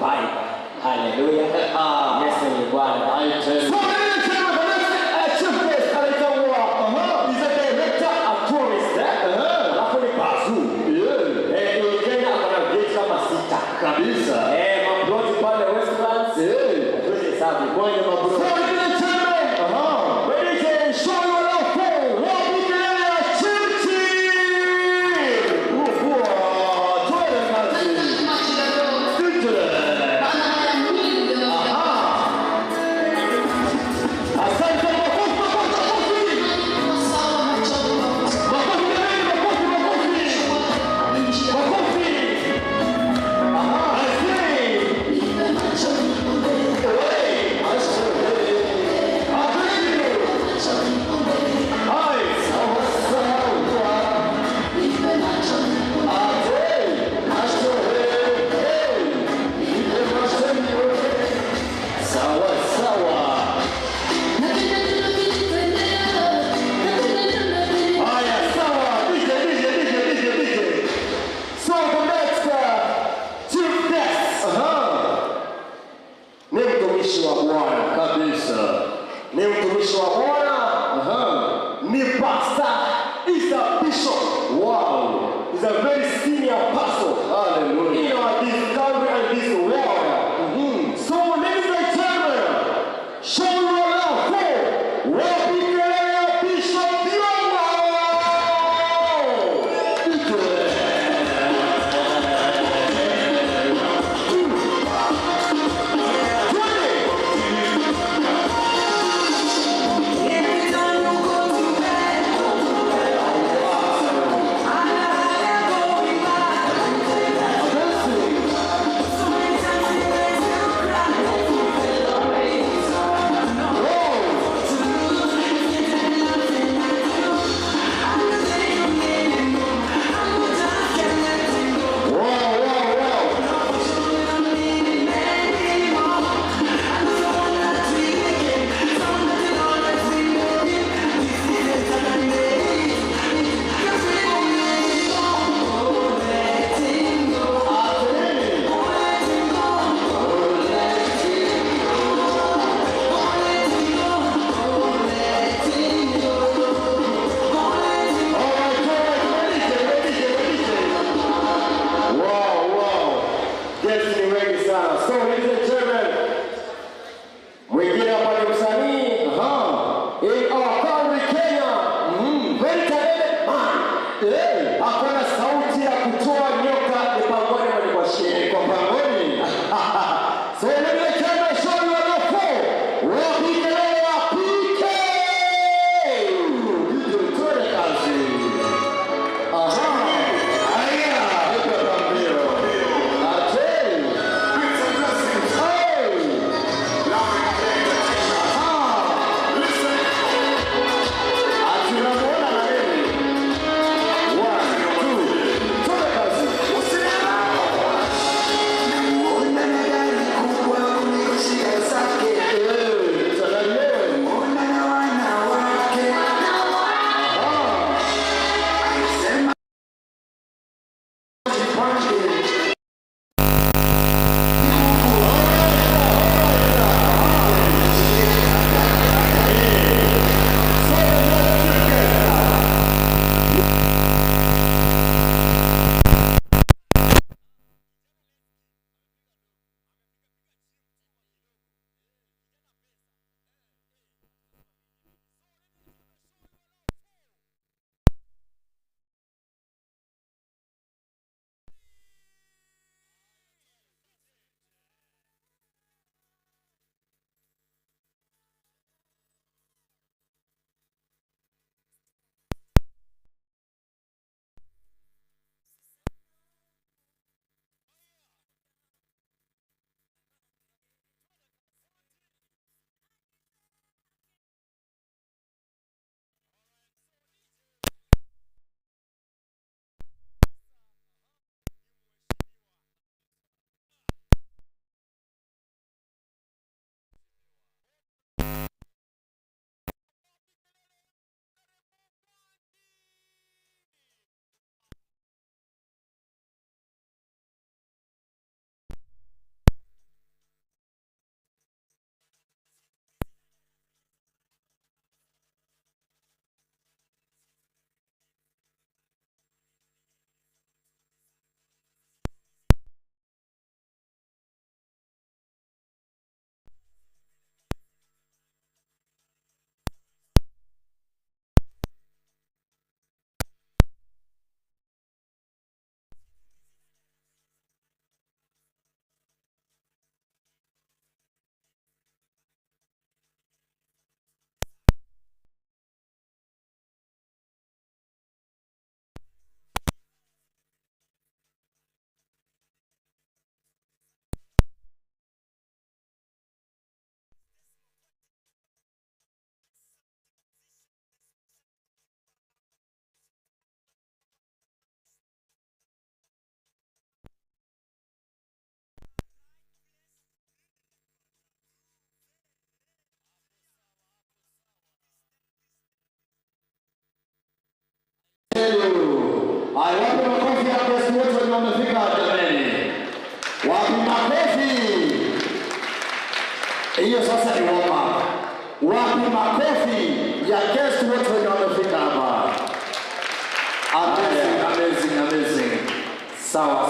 revival. Hallelujah. Yes, ni Bwana. So ladies and gentlemen, the next chief guest anaitwa is a director of tourist. Alafu ni Bazu. Kenya akona gate kama 6 kabisa. Mabroti pale Westlands. Tuweze sababu kwenye mabroti. So ladies and gentlemen, ready to show you a love for Moika Church. Ni mtumishi wa Bwana. Ni pastor. He's a bishop. Wow. He's a very senior pastor. Hallelujah. In our this country and this world. So ladies and gentlemen, show your love for Moika Bishop Dioma. Hakuna sauti ya kutoa nyoka ni pangoni mwani kwa shiri kwa pangoni. So let me show you a love for Moika PK. Tuwe kazi. Aya. Hepa pambiro. Ate.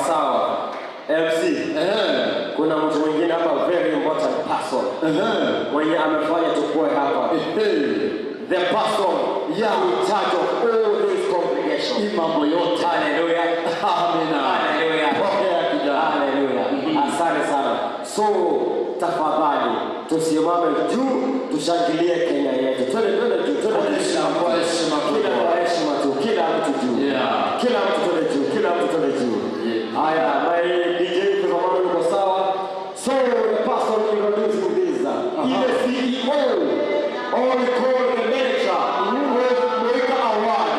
sawa. MC. Kuna mtu mwingine hapa very important person. Mwenye amefanya tukue hapa. The person in charge of all this congregation. Mambo yote. Hallelujah. Amen. Hallelujah. Hallelujah. Asante sana. So tafadhali tusimame juu tushangilie Kenya yetu. Twende juu. Twende kwa heshima tu. Kila mtu juu. Kila mtu twende juu. Haya, my DJ tukamana yuko sawa. So the person introducing this the CEO or we call the manager with Moika Awards.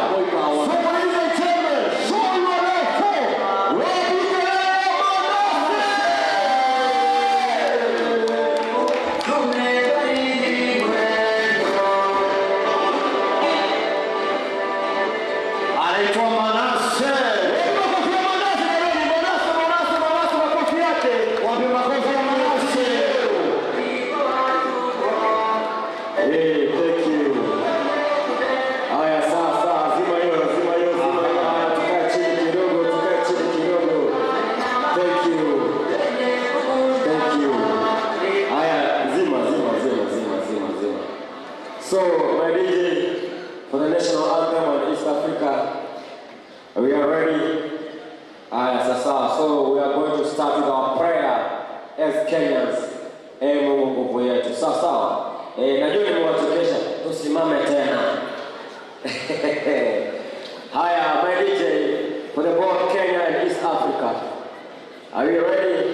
So ladies and gentlemen, show your love for So, my DJ, for the national anthem of East Africa, we are ready. So we are going to start with our prayer as Kenyans. Mungu wetu. Sawa. Najua nimewachokesha. Tusimame tena. Haya, my DJ, for the both Kenya and East Africa. Are you ready?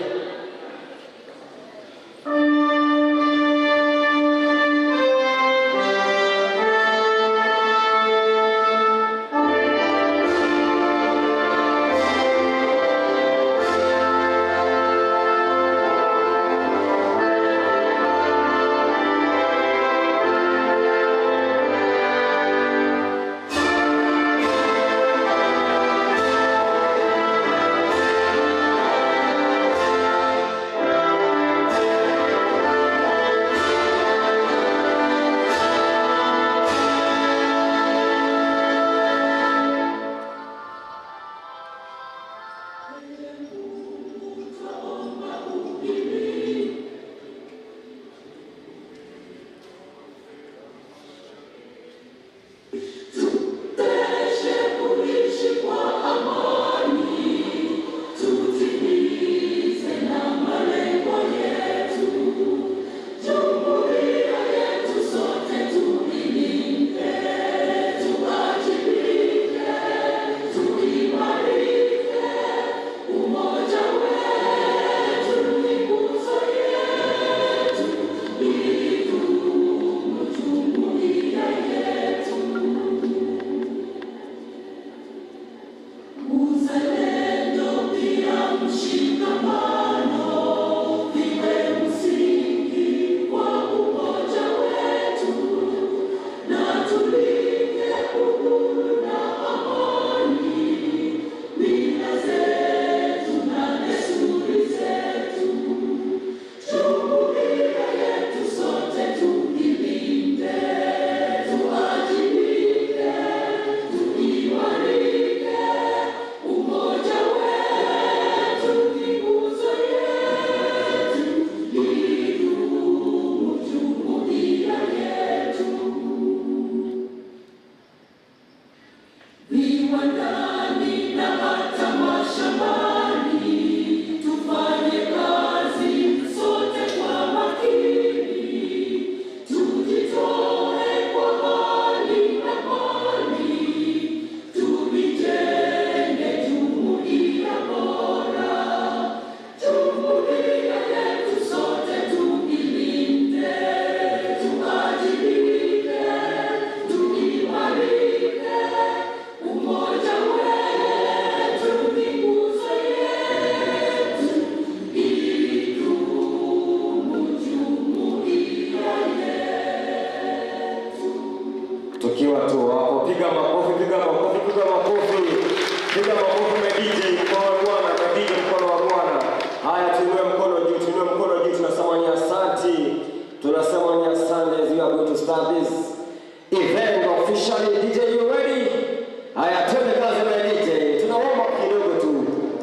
Haya, twende kazi na DJ. Tunaomba kidogo tu.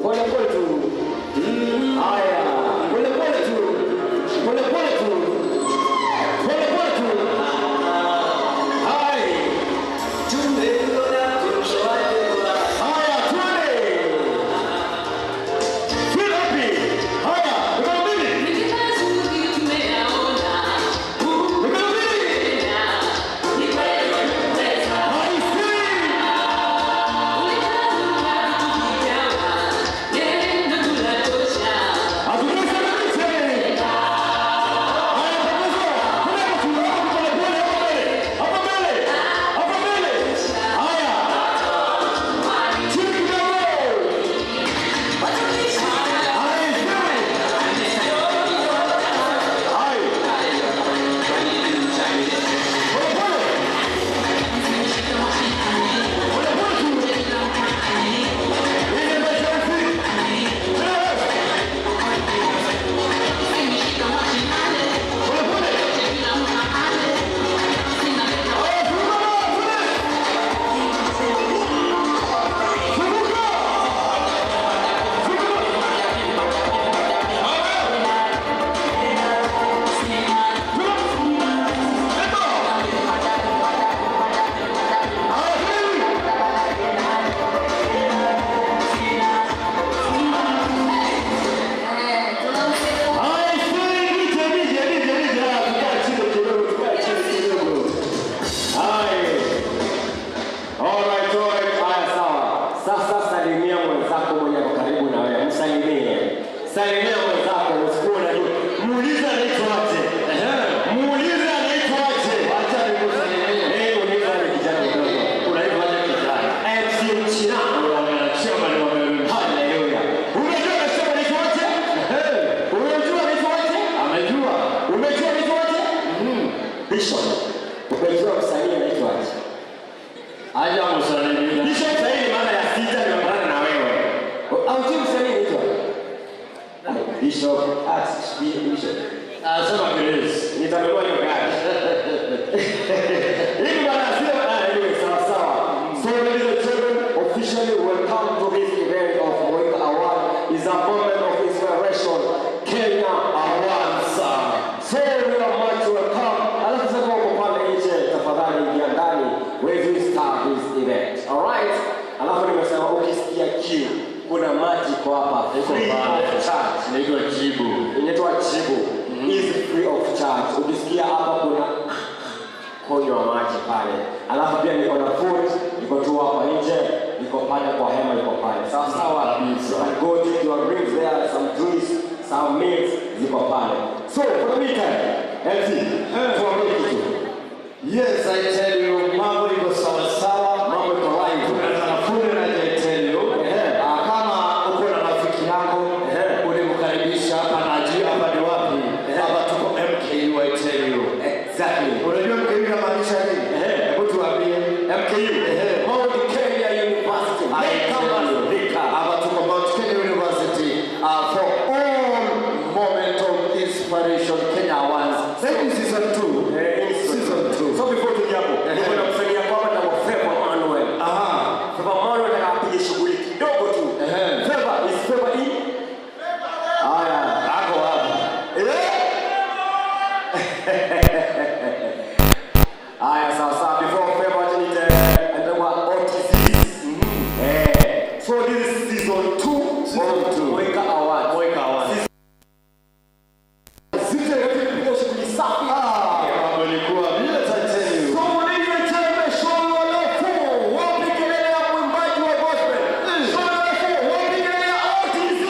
Pole pole tu. Salimia mwenzako usikue na juu. Muulize anaitwaje. Muulize anaitwaje. Acha nikusalimie. Uliza ni kijana mdogo. Unaitwaje kijana? MC China. Chama ni wame. Hallelujah. Unajua nasema anaitwaje? Unajua anaitwaje? Amejua. Umejua anaitwaje? Bishop. Umejua msanii anaitwaje? Aje msalimie. Bishop sahihi maana ya sita ndio maana na wewe. Au tu msanii anaitwaje? Bishop, Bishop. Sema please. Nitamwona hiyo gari. Hivi bana sio anyway sawa. So ladies and gentlemen, officially welcome to this event of Moika Awards. Is a moment of inspiration. Kenya Awards. So we are much welcome. Alafu sasa kwa pale nje tafadhali ingia ndani. Where we start this event. All right? Alafu nimesema ukisikia kiu kuna maji kwa hapa free of charge. Inaitwa jibu. Inaitwa jibu. Is free of charge. Ukisikia hapa kuna kunywa maji pale. Alafu pia niko na food, niko tu hapa nje, niko pale kwa hema, niko pale. Sawa kabisa. Go take your drinks there, some juice, some meals, niko pale. So for the weekend, MC, tuambie kitu. Yes, I tell you, mambo iko sawa, mambo iko live. Kuna food na I tell you. Kama uko na rafiki yako, ulimkaribisha hapa na ajui hapa ni wapi? Hapa tuko MKU, I tell you. Exactly. Unajua MKU inamaanisha nini? Hebu tuambie. MKU. Mount Kenya University. Hapa tuko Mount Kenya University. For all moment of inspiration Kenya Awards. Maybe season 2. Season 2. So before to hapo, niko na msanii hapa na Favor Manuel. Favor Manuel anapiga shughuli kidogo tu. Favor is Favor in. Haya, ako hapa. Haya sasa before Favor tunite and what OTCs. So this is season 2. Season 2. Moika Awards. Moika Awards. Sisi tunapiga shughuli safi. Mambo ilikuwa vile I tell you. So ladies and gentlemen, show love wapi kelele ya mwimbaji wa gospel. Show love wapi kelele ya OTCs.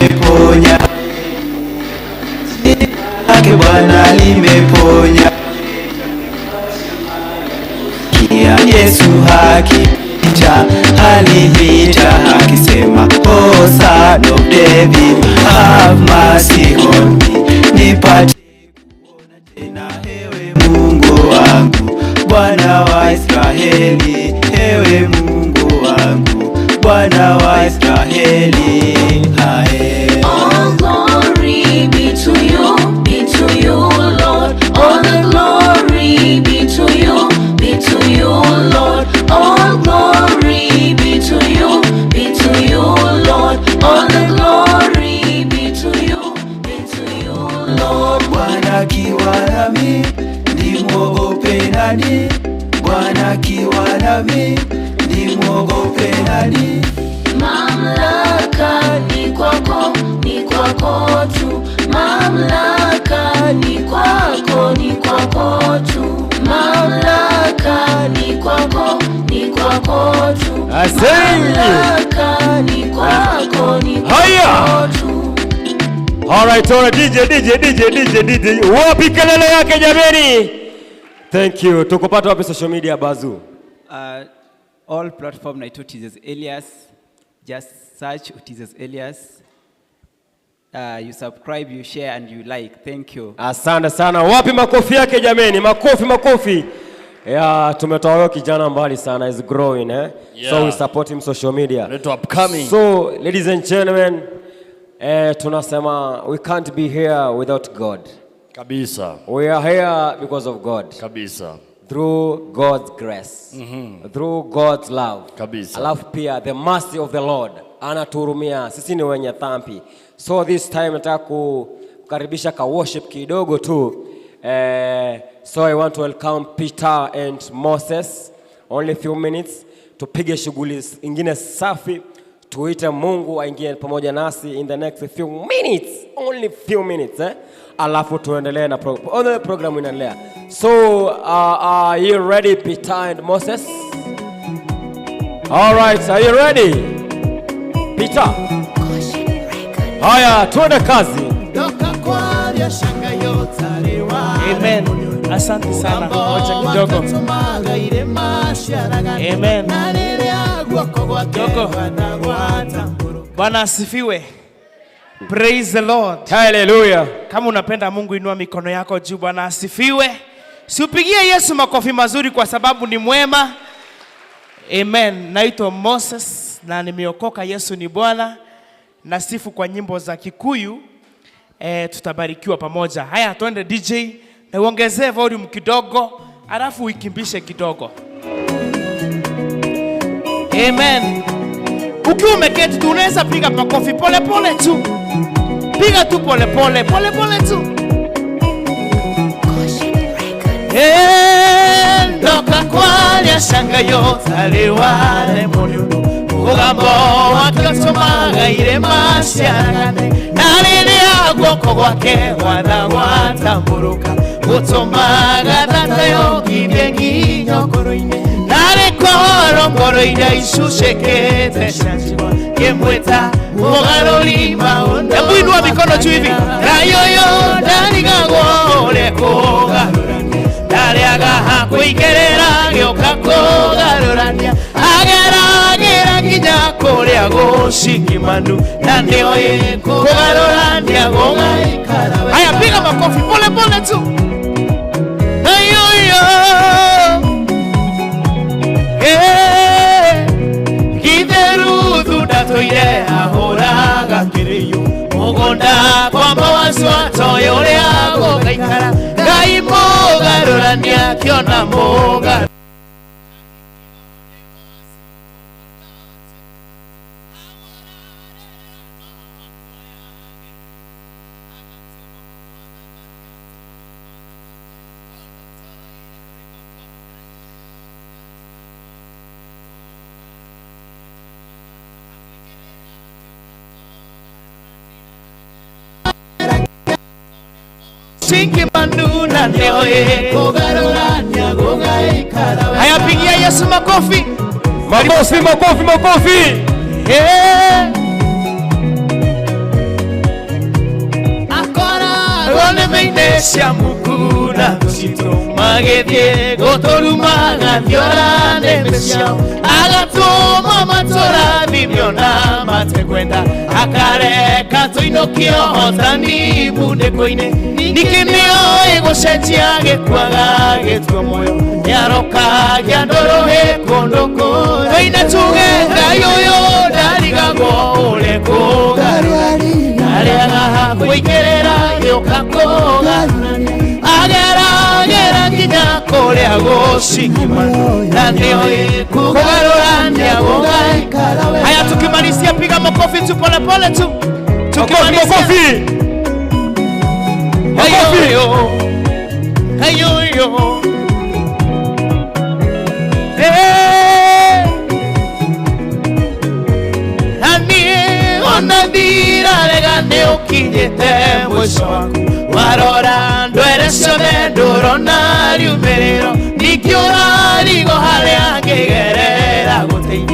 Limeponya, lake Bwana limeponya. Kia Yesu hakipita, alipita akisema, Oh Son of David, have mercy on me. Nipate kuona tena, ewe Mungu wangu, Bwana wa Israeli, ewe Mungu wangu, Bwana wa Israeli. All glory be to you, Lord. All the glory be to you, Lord. All glory be to you, Lord. All the glory be to you, Lord. Bwana akiwa nami, nimwogope nani? Bwana akiwa nami, nimwogope nani? Mamlaka tu. Mamlaka ni kwako, ni kwako tu. Alright, DJ. Wapi kelele yake jameni? Thank you. Tukupata wapi social media Bazu? All platform naitwa Jesus Elias. Just search Jesus Elias. You subscribe, you share and you like. Thank you. Asante sana. Wapi makofi yake jameni? Makofi. Yeah, tumetoa kijana mbali sana, is growing Yeah. So we support him social media. Upcoming. So ladies and gentlemen, tunasema we can't be here without God. Kabisa. We are here because of God. Kabisa. Through God's grace. Through God's love. Kabisa. Alafu pia the mercy of the Lord. Anaturumia. Sisi ni wenye dhambi. So this time nataka kukaribisha ka worship kidogo tu. So I want to welcome Peter and Moses. Only few minutes. Tupige shughuli ingine safi. Tuite Mungu aingie pamoja nasi in the next few minutes. Only few minutes. Alafu tuendelee na program inaendelea. So are you ready, Peter and Moses? All right, are you ready? Peter. Haya, tuende kazi. Amen. Asante sana. Wacha kidogo. Amen. Kidogo. Bwana asifiwe. Praise the Lord. Hallelujah. Kama unapenda Mungu inua mikono yako juu. Bwana asifiwe. Siupigie Yesu makofi mazuri kwa sababu ni mwema. Amen. Naitwa Moses na nimeokoka. Yesu ni Bwana. Nasifu kwa nyimbo za Kikuyu. Tutabarikiwa pamoja. Haya, tuende DJ na uongezee volume kidogo, alafu uikimbishe kidogo. Amen. Ukiwa umeketi tu unaweza piga makofi pole pole tu. Piga tu pole pole tu. Ndoka kwalia shanga yote wale moliuno ugambo wakatomaga ile masharagane nalini agoko gwake wanawatamburuka utomaga datayo kibengi nyokoroine nare ngoroine ishushekete shanjwa yemweta mugaruri maondo. Hebu inua mikono juu hivi. Rayoyo darigago lekoga dariaga hakuigerera gyoka kogarurania agera kinya korea goshikimandu na ndio kogarurania gogaikara. Haya, piga makofi pole pole tu. Rayoyo kideru dudatoire ahoraga kiriyo mugonda kwamba waswatoyo leago gaikara gai mogarurania kiona moga. Haya, pigia Yesu makofi. Makofi. Akora gone meinesha mukuna tushito magedie gotorumaga diorane mesiao agatoma matora bibiona matekwenda akareka toinokio hotani bude koine nikinio egoshetia gekwaga getwo moyo yaroka gyandorohe kondoko reina tugenga yoyo darigago oleko garwari nariaga kuikerera yokakoga agera kinya korea goshikimano na ndio kugarurania gogaikara. Haya, tukimalizia piga makofi tu pole pole tu. Makofi. Hayo. Onadira legane ukinyete mwisho wako warora ndwerecio menduro nari umerero nikiura rigo haria ngigerera guteithia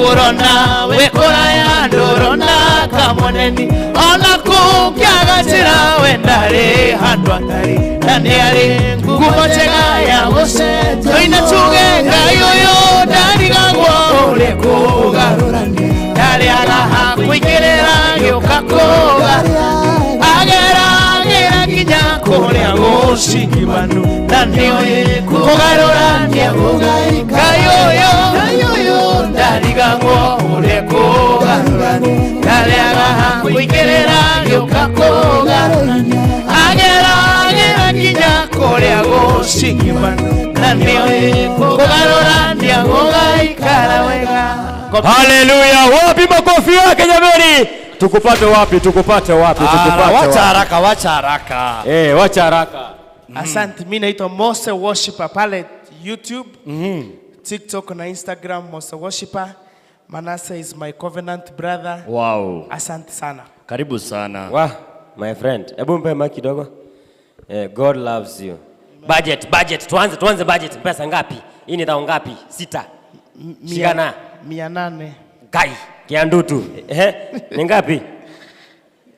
urona wekora ya ndorona kamoneni ona kukiagatira wendare handu atari naniari ngumo njega ya gose toina tugenga yoyo ndarigagwo uri kugarurania ndariaga hakuigirira gioka kugarura agera nginya kuria gucigimanu na nioye kugarurania gugaika yoyo ndarigagwo uri kugarurania ndariaga hakuigirira gioka kugarurania agera nginya kuria gucigimanu na nioye kugarurania gugaikara wega. Haleluya, wapi makofi yake jamani? Tukupate wapi? Wacha haraka. Wacha haraka. Asante, mimi naitwa Moika Worshiper pale YouTube, TikTok na Instagram, Moika Worshiper. Manase is my covenant brother. Wow. Asante sana. Karibu sana. Wah, my friend. Hebu mpe mic kidogo. God loves you. Budget. Tuanze budget. Pesa ngapi? Hii ni tao ngapi? 6. Shikana. 800. Gai, kiandutu. Ni ngapi?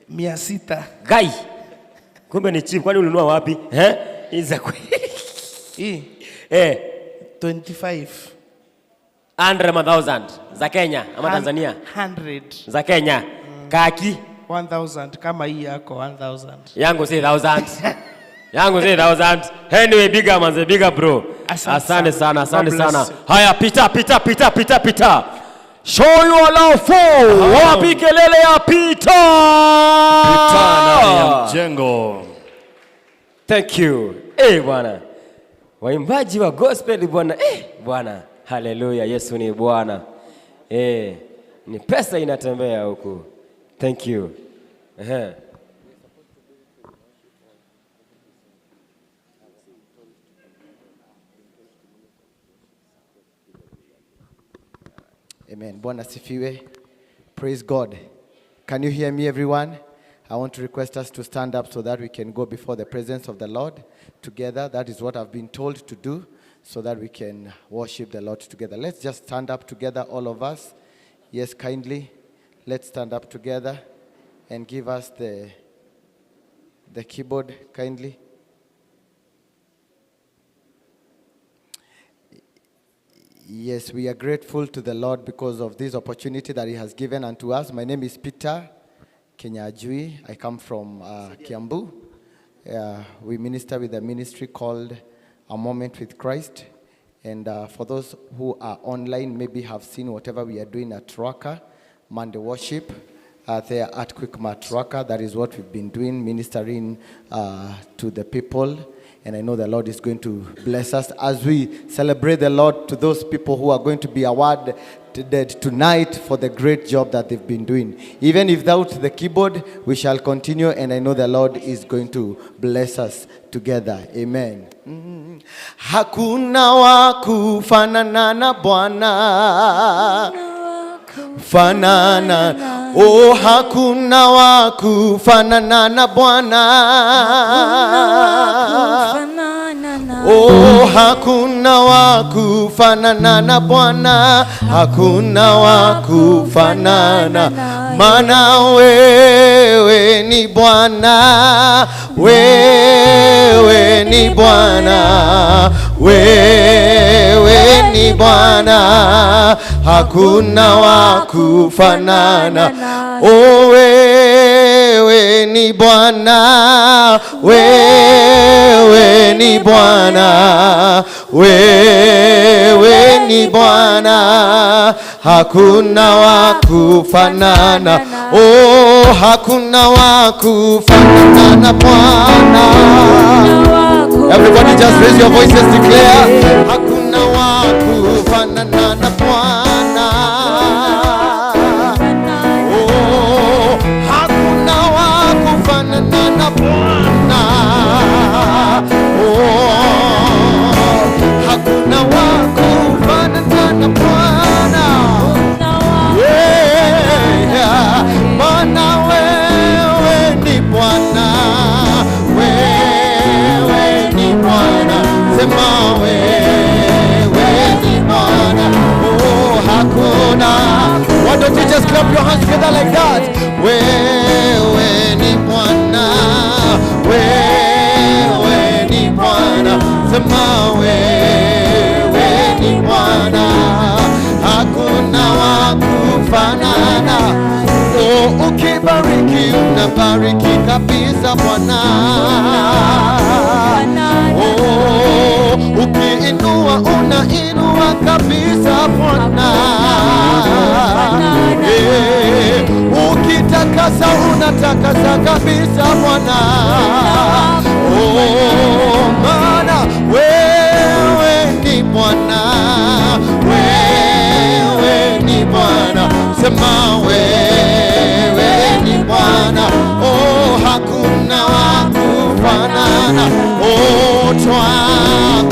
600. Gai. Kumbe ni cheap, kwani ulinunua wapi? Iza kweli. Hii 25. 100,000 za Kenya ama Tanzania? 100 za Kenya. Kaki 1000 kama hii yako 1000. Yangu si 1000. Anyway, bigger bro. Asante sana. Haya, pita. Show your love for. Wapi kelele ya pita ndani ya mjengo. Thank you. Bwana. Waimbaji wa gospel bwana. Bwana. Hallelujah. Yesu ni Bwana. Ni pesa inatembea huku. Thank you. Amen. Bwana sifiwe. Praise God. Can you hear me, everyone? I want to request us to stand up so that we can go before the presence of the Lord together. That is what I've been told to do, so that we can worship the Lord together. Let's just stand up together, all of us. Yes, kindly. Let's stand up together and give us the keyboard, kindly. Yes, we are grateful to the Lord because of this opportunity that He has given unto us. My name is Peter Kenyajui. I come from Kiambu. We minister with a ministry called A Moment with Christ. And for those who are online, maybe have seen whatever we are doing at Raka, Monday worship, there at Quickmart Raka. That is what we've been doing, ministering to the people. And I know the Lord is going to bless us as we celebrate the Lord to those people who are going to be awarded tonight for the great job that they've been doing. Even if without the keyboard, we shall continue, and I know the Lord is going to bless us together. Amen. Hakuna wa kufanana na Bwana. Fanana. Oh, hakuna wa kufanana na Bwana. Oh, hakuna wa kufanana na Bwana. Hakuna wa kufanana. Maana wewe ni Bwana. Wewe ni Bwana. Wewe ni Bwana. Hakuna wa kufanana. Oh, wewe ni Bwana. Wewe ni Bwana. Wewe ni Bwana. Hakuna wa kufanana. Oh, hakuna wa kufanana na Bwana. Everybody just raise your voices, declare. Hakuna wa kufanana na Bwana. Oh, hakuna wa kufanana na Bwana. Oh, hakuna wa kufanana na Bwana. Yeah, Bwana wewe ni Bwana. Wewe ni Bwana. Sema wewe clap your hands together like that. Wewe ni Bwana, wewe ni Bwana, sema wewe ni Bwana, hakuna wa kufanana. Oh, ukibariki unabariki kabisa Bwana. Oh, ukiinua unainua kabisa Bwana. Ukitakasa unatakasa kabisa Bwana. Oh, maana wewe ni Bwana, wewe ni Bwana, sema wewe ni Bwana. Oh, hakuna wa kufanana. Oh, twakuinua,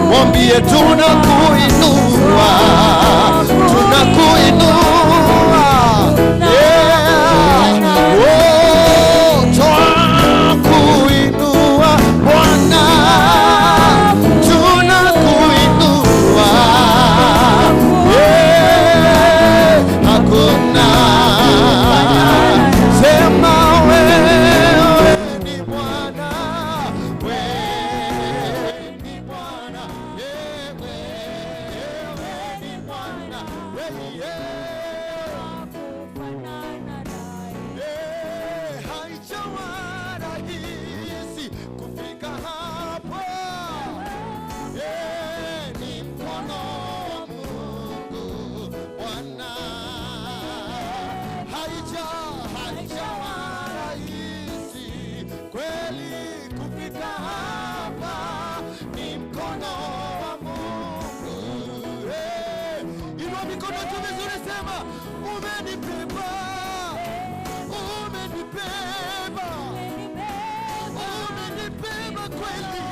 mwambie tunakuinua, tunakuinua. Yeah. Oh, twakuinua Bwana, tunakuinua. Yeah. Hakuna, sema wewe ni Bwana, wewe ni Bwana, wewe ni Bwana, haijawa rahisi kufika hapo. Ni mkono wa Mungu Bwana, haijawa rahisi kweli kufika hapa. Ni mkono wa Mungu. Inua mikono tu vizuri, sema umenibeba, umenibeba, umenibeba kweli.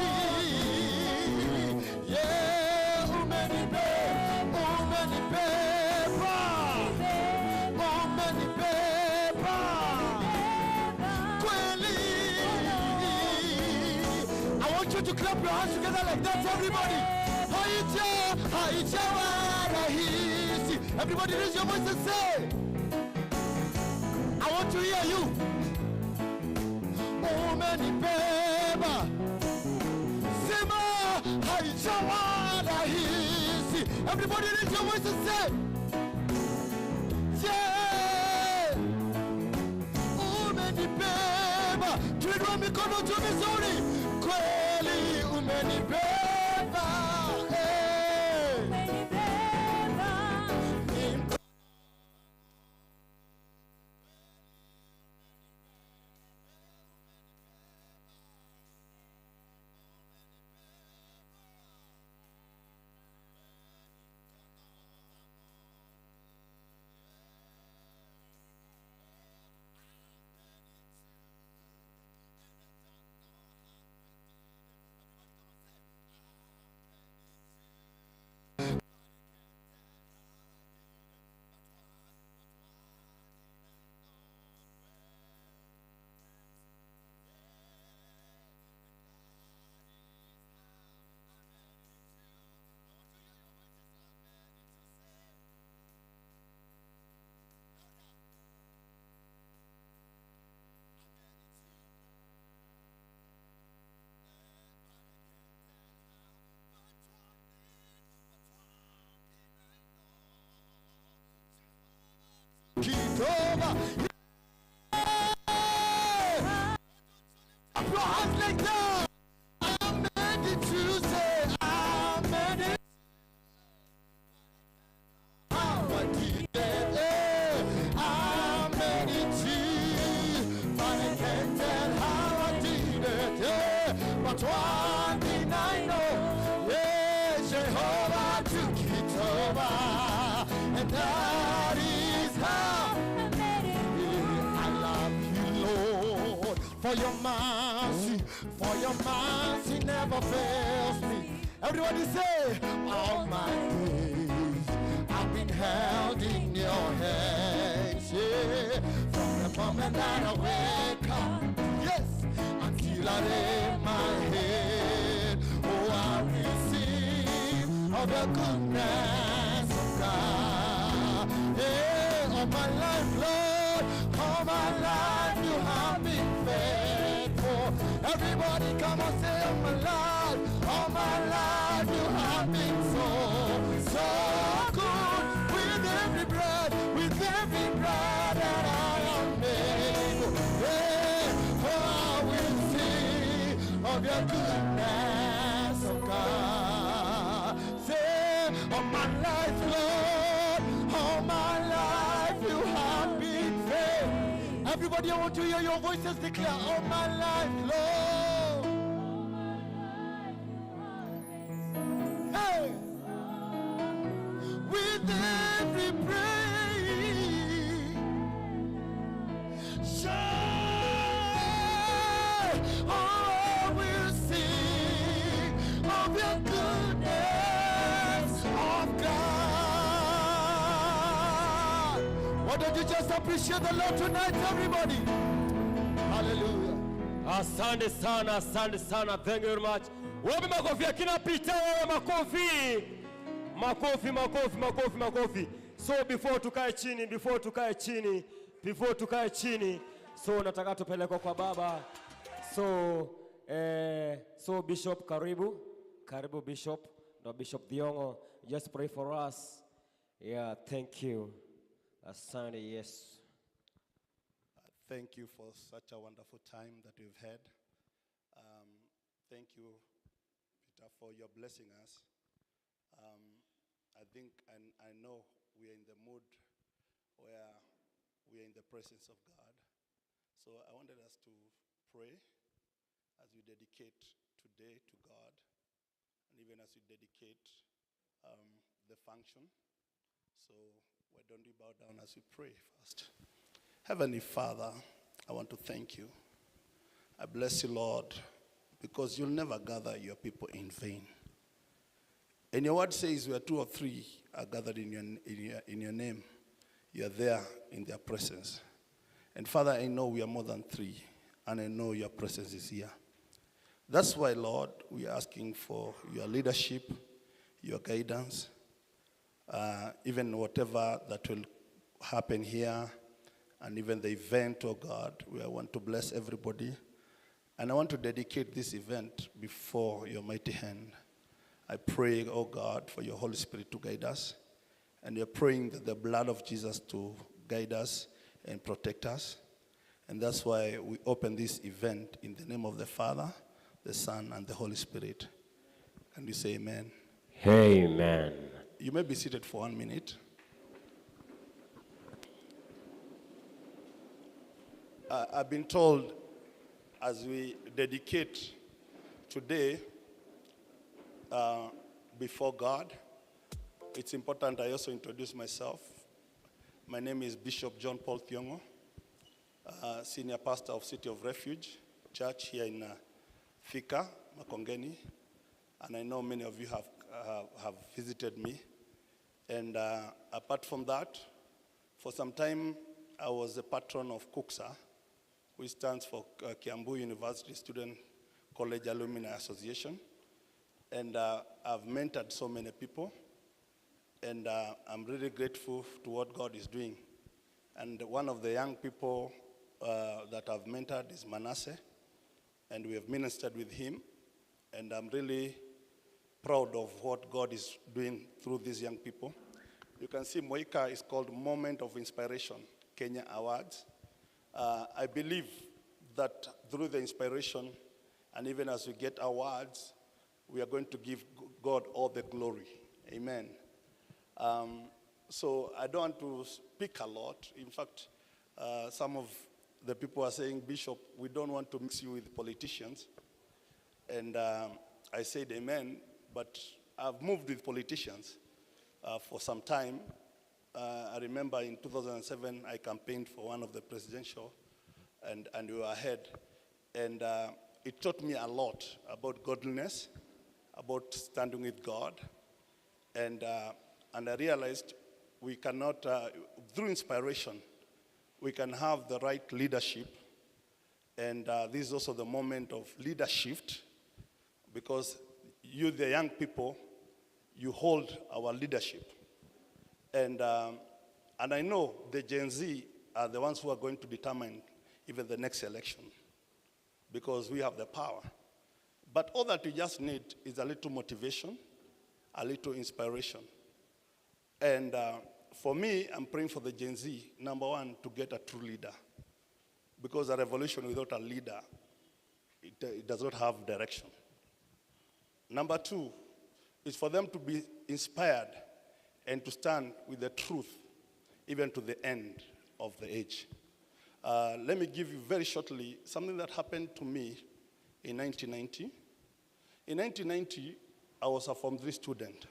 Yeah, umenibeba, umenibeba, umenibeba kweli. I want you to clap your hands together like that, everybody. Haijawa rahisi. Everybody raise your voice and say, I want to hear you. Umenibeba, sema haijawa rahisi. Everybody raise your voice and say, yeah. Umenibeba, tuinua mikono tu vizuri, kweli umenibeba. Over. Up your hands like that. I'm ready to say, I'm ready. How I did it, I'm ready to. But I can't tell how I did it, but one thing I know, yeah, Jehovah took it over, and that is how. For your mercy never fails me. Everybody say, all my days I've been held in your hands, yeah. From the moment that I wake up, yes, until I lay my head, oh, I receive of the goodness All my life, Lord, all my life you have been faithful. Everybody come and say, all my life you have been so good. With every breath that I am able, yeah, oh, I will sing of your goodness, oh God. Say, all my life, Lord, all my life you have been faithful. Everybody, I want to hear your voices declare, all my life, Lord. Hey, with every praise, shine, oh, I will sing of your goodness, of God. Why don't you just appreciate the Lord tonight, everybody? Hallelujah. Asante sana, asante sana. Thank you very much. Wapi makofi akina Peter, wewe makofi. Makofi, makofi, makofi, makofi. So before tukae chini, so nataka tupeleke kwa baba. So Bishop karibu Bishop, no Bishop Diongo, just pray for us. Yeah, thank you. Asante, yes. Thank you for such a wonderful time that we've had. Thank you, Peter, for your blessing us. I think and I know we are in the mood where we are in the presence of God. So I wanted us to pray as we dedicate today to God, and even as we dedicate the function. So why don't we bow down as we pray first? Heavenly Father, I want to thank you. I bless you, Lord, because you'll never gather your people in vain. And your word says where 2 or 3 are gathered in your name, you are there in their presence. And Father, I know we are more than 3, and I know your presence is here. That's why, Lord, we are asking for your leadership, your guidance, even whatever that will happen here, and even the event, oh God, we want to bless everybody. And I want to dedicate this event before your mighty hand. I pray, oh God, for your Holy Spirit to guide us. And we are praying that the blood of Jesus to guide us and protect us. And that's why we open this event in the name of the Father, the Son, and the Holy Spirit. Can you say amen? Amen. You may be seated for 1 minute. I've been told as we dedicate today before God, it's important I also introduce myself. My name is Bishop John Paul Thiongo, Senior Pastor of City of Refuge Church here in Thika, Makongeni. And I know many of you have visited me. And apart from that, for some time, I was a patron of KUKSA, which stands for Kiambu University Student College Alumni Association. And I've mentored so many people. And I'm really grateful to what God is doing. And one of the young people that I've mentored is Manasseh. And we have ministered with him. And I'm really proud of what God is doing through these young people. You can see Moika is called Moment of Inspiration, Kenya Awards. I believe that through the inspiration, and even as we get awards, we are going to give God all the glory. Amen. So I don't want to speak a lot. In fact, some of the people are saying, Bishop, we don't want to mix you with politicians. And I said amen, but I've moved with politicians for some time. I remember in 2007, I campaigned for one of the presidential, and we were ahead. And it taught me a lot about godliness, about standing with God. And I realized we cannot, through inspiration, we can have the right leadership. And this is also the moment of leadership, because you, the young people, you hold our leadership. And And I know the Gen Z are the ones who are going to determine even the next election, because we have the power. But all that we just need is a little motivation, a little inspiration. And for me, I'm praying for the Gen Z, number one, to get a true leader. Because a revolution without a leader, it does not have direction. Number two is for them to be inspired and to stand with the truth, even to the end of the age. Let me give you very shortly something that happened to me in 1990. In 1990, I was a Form 3 student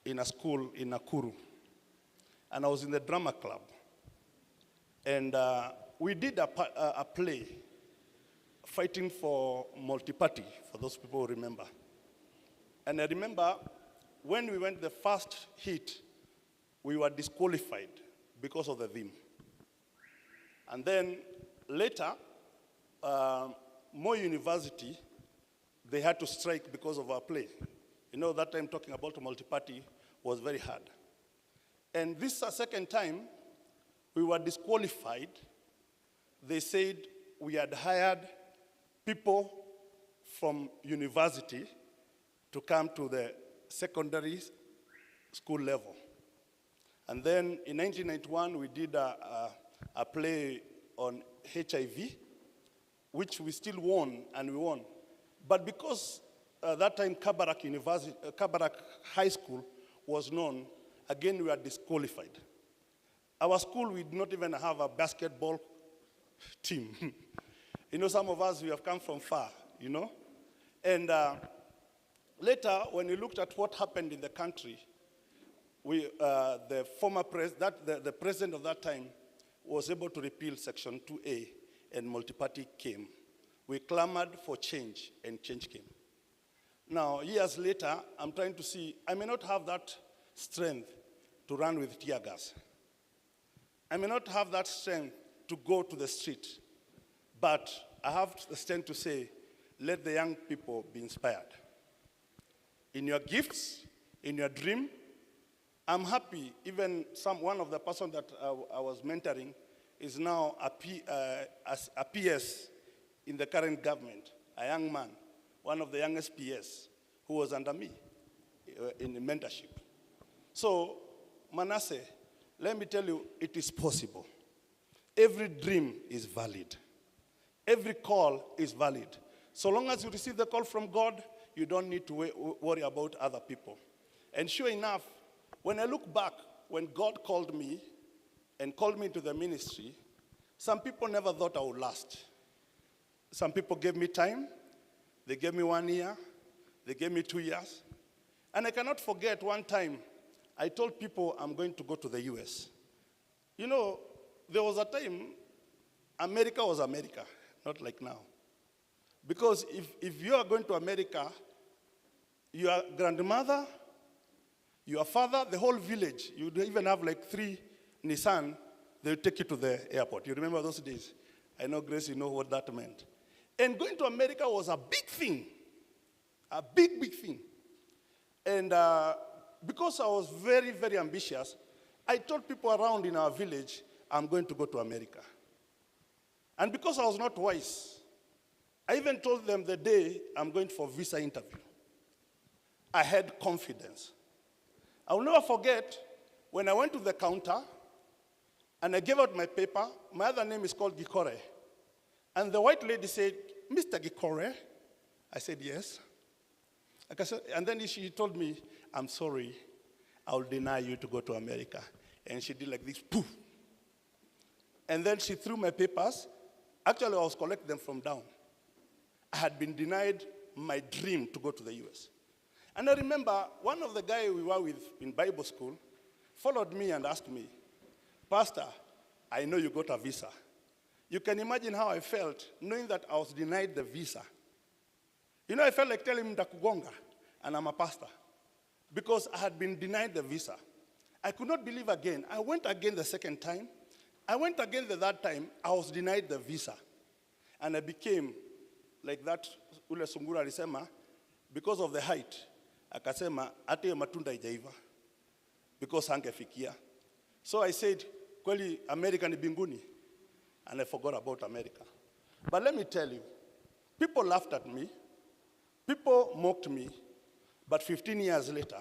in a school in Nakuru. And I was in the drama club. And we did a play, Fighting for Multi-Party, for those people who remember. And I remember when we went the first hit, we were disqualified because of the theme. And then later, Moi University, they had to strike because of our play. You know, that time talking about multi-party was very hard. And this second time, we were disqualified. They said we had hired people from university to come to the secondary school level. And then in 1991, we did a play on HIV, which we still won, and we won. But because that time Kabarak High School was known, again we were disqualified. Our school, we did not even have a basketball team. You know, some of us, we have come from far, you know. And later, when we looked at what happened in the country, the president of that time was able to repeal Section 2A, and multi-party came. We clamored for change, and change came. Now, years later, I'm trying to see, I may not have that strength to run with tear gas. I may not have that strength to go to the street, but I have the strength to say, let the young people be inspired. In your gifts, in your dream, I'm happy, even one of the person that I was mentoring is now a PS in the current government, a young man, one of the youngest PS who was under me in the mentorship. So, Manasseh, let me tell you, it is possible. Every dream is valid. Every call is valid. So long as you receive the call from God, you don't need to worry about other people. And sure enough, when I look back, when God called me and called me into the ministry, some people never thought I would last. Some people gave me time. They gave me 1 year. They gave me 2 years. And I cannot forget one time I told people I'm going to go to the US. You know, there was a time America was America, not like now. Because if you are going to America, your grandmother, your father, the whole village, you even have like 3 Nissan, they'll take you to the airport. You remember those days? I know, Grace, you know what that meant. And going to America was a big thing. A big, big thing. And because I was very, very ambitious, I told people around in our village, I'm going to go to America. And because I was not wise, I even told them the day I'm going for visa interview. I had confidence. I will never forget when I went to the counter and I gave out my paper. My other name is called Gikore. And the white lady said, Mr. Gikore? I said, yes. And then she told me, I'm sorry, I will deny you to go to America. And she did like this, poof. And then she threw my papers. Actually, I was collecting them from down. I had been denied my dream to go to the US. And I remember one of the guys we were with in Bible school followed me and asked me, Pastor, I know you got a visa. You can imagine how I felt knowing that I was denied the visa. You know, I felt like telling him Ndakugonga, and I'm a pastor, because I had been denied the visa. I could not believe again. I went again the second time. I went again the third time. I was denied the visa. And I became like that, Ule Sungura alisema, because of the height, akasema, ate matunda ijaiva, because hangefikia. So I said, kweli America ni binguni, and I forgot about America. But let me tell you, people laughed at me, people mocked me, but 15 years later,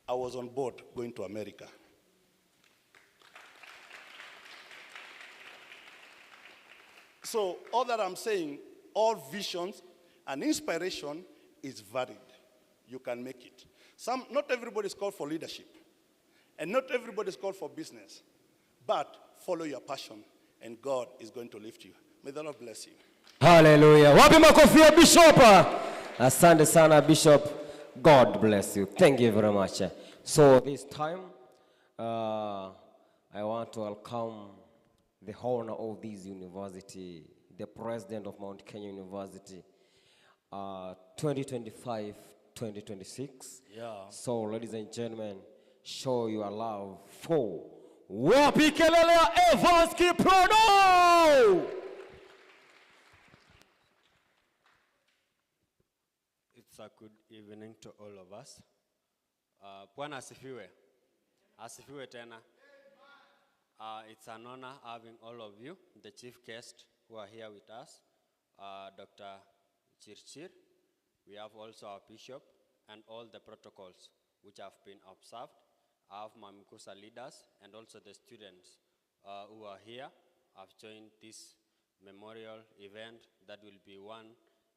I was on board going to America. So all that I'm saying, all visions and inspiration is varied. You can make it. Not everybody is called for leadership, and not everybody is called for business, but follow your passion, and God is going to lift you. May the Lord bless you. Hallelujah. Wapi makofi ya Bishop? Asante sana Bishop. God bless you. Thank you very much. So this time, I want to welcome the owner of this university, the president of Mount Kenya University, 2025-2026. Yeah. So ladies and gentlemen, show your love for Wapi Kelele Evans Kiprono! It's a good evening to all of us. Bwana asifiwe. Asifiwe tena. It's an honor having all of you, the chief guest who are here with us, Dr. Chirchir. We have also our bishop and all the protocols which have been observed. I have my Mkusa leaders and also the students who are here. Have joined this memorial event that will be one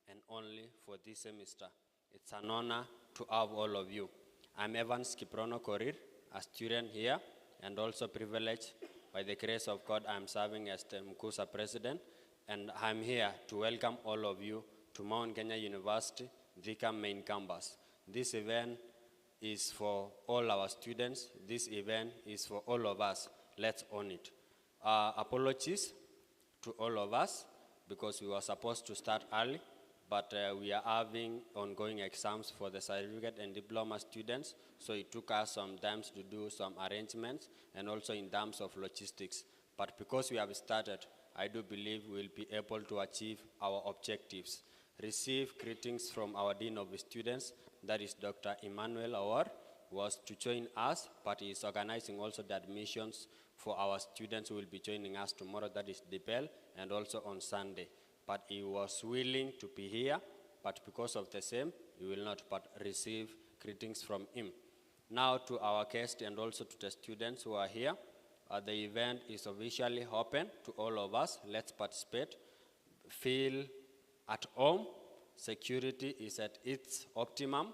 and only for this semester. It's an honor to have all of you. I'm Evans Kiprono Korir, a student here, and also privileged by the grace of God. I'm serving as the Mkusa president, and I'm here to welcome all of you to Mount Kenya University, Thika main campus. This event is for all our students. This event is for all of us. Let's own it. Apologies to all of us because we were supposed to start early, but we are having ongoing exams for the certificate and diploma students, so it took us some time to do some arrangements and also in terms of logistics. But because we have started, I do believe we will be able to achieve our objectives. Receive greetings from our Dean of Students, that is Dr. Emmanuel Awar, was to join us, but he is organizing also the admissions for our students who will be joining us tomorrow, that is DeBell, and also on Sunday. But he was willing to be here, but because of the same, he will not but receive greetings from him. Now to our guests and also to the students who are here, the event is officially open to all of us. Let's participate. Feel at home. Security is at its optimum.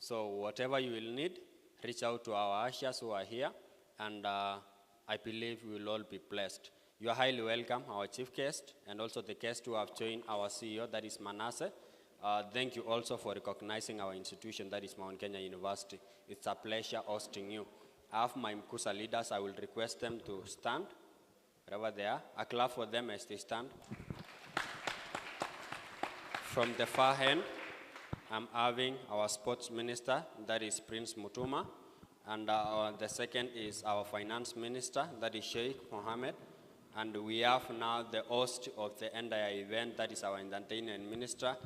So whatever you will need, reach out to our ushers who are here, and I believe we will all be blessed. You are highly welcome, our chief guest, and also the guests who have joined our CEO, that is Manasseh. Thank you also for recognizing our institution, that is Mount Kenya University. It's a pleasure hosting you. I have my Mkusa leaders. I will request them to stand wherever they are. A clap for them as they stand. From the far end, I'm having our sports minister, that is Prince Mutuma, and the second is our finance minister, that is Sheikh Mohammed, and we have now the host of the entire event, that is our entertainment minister,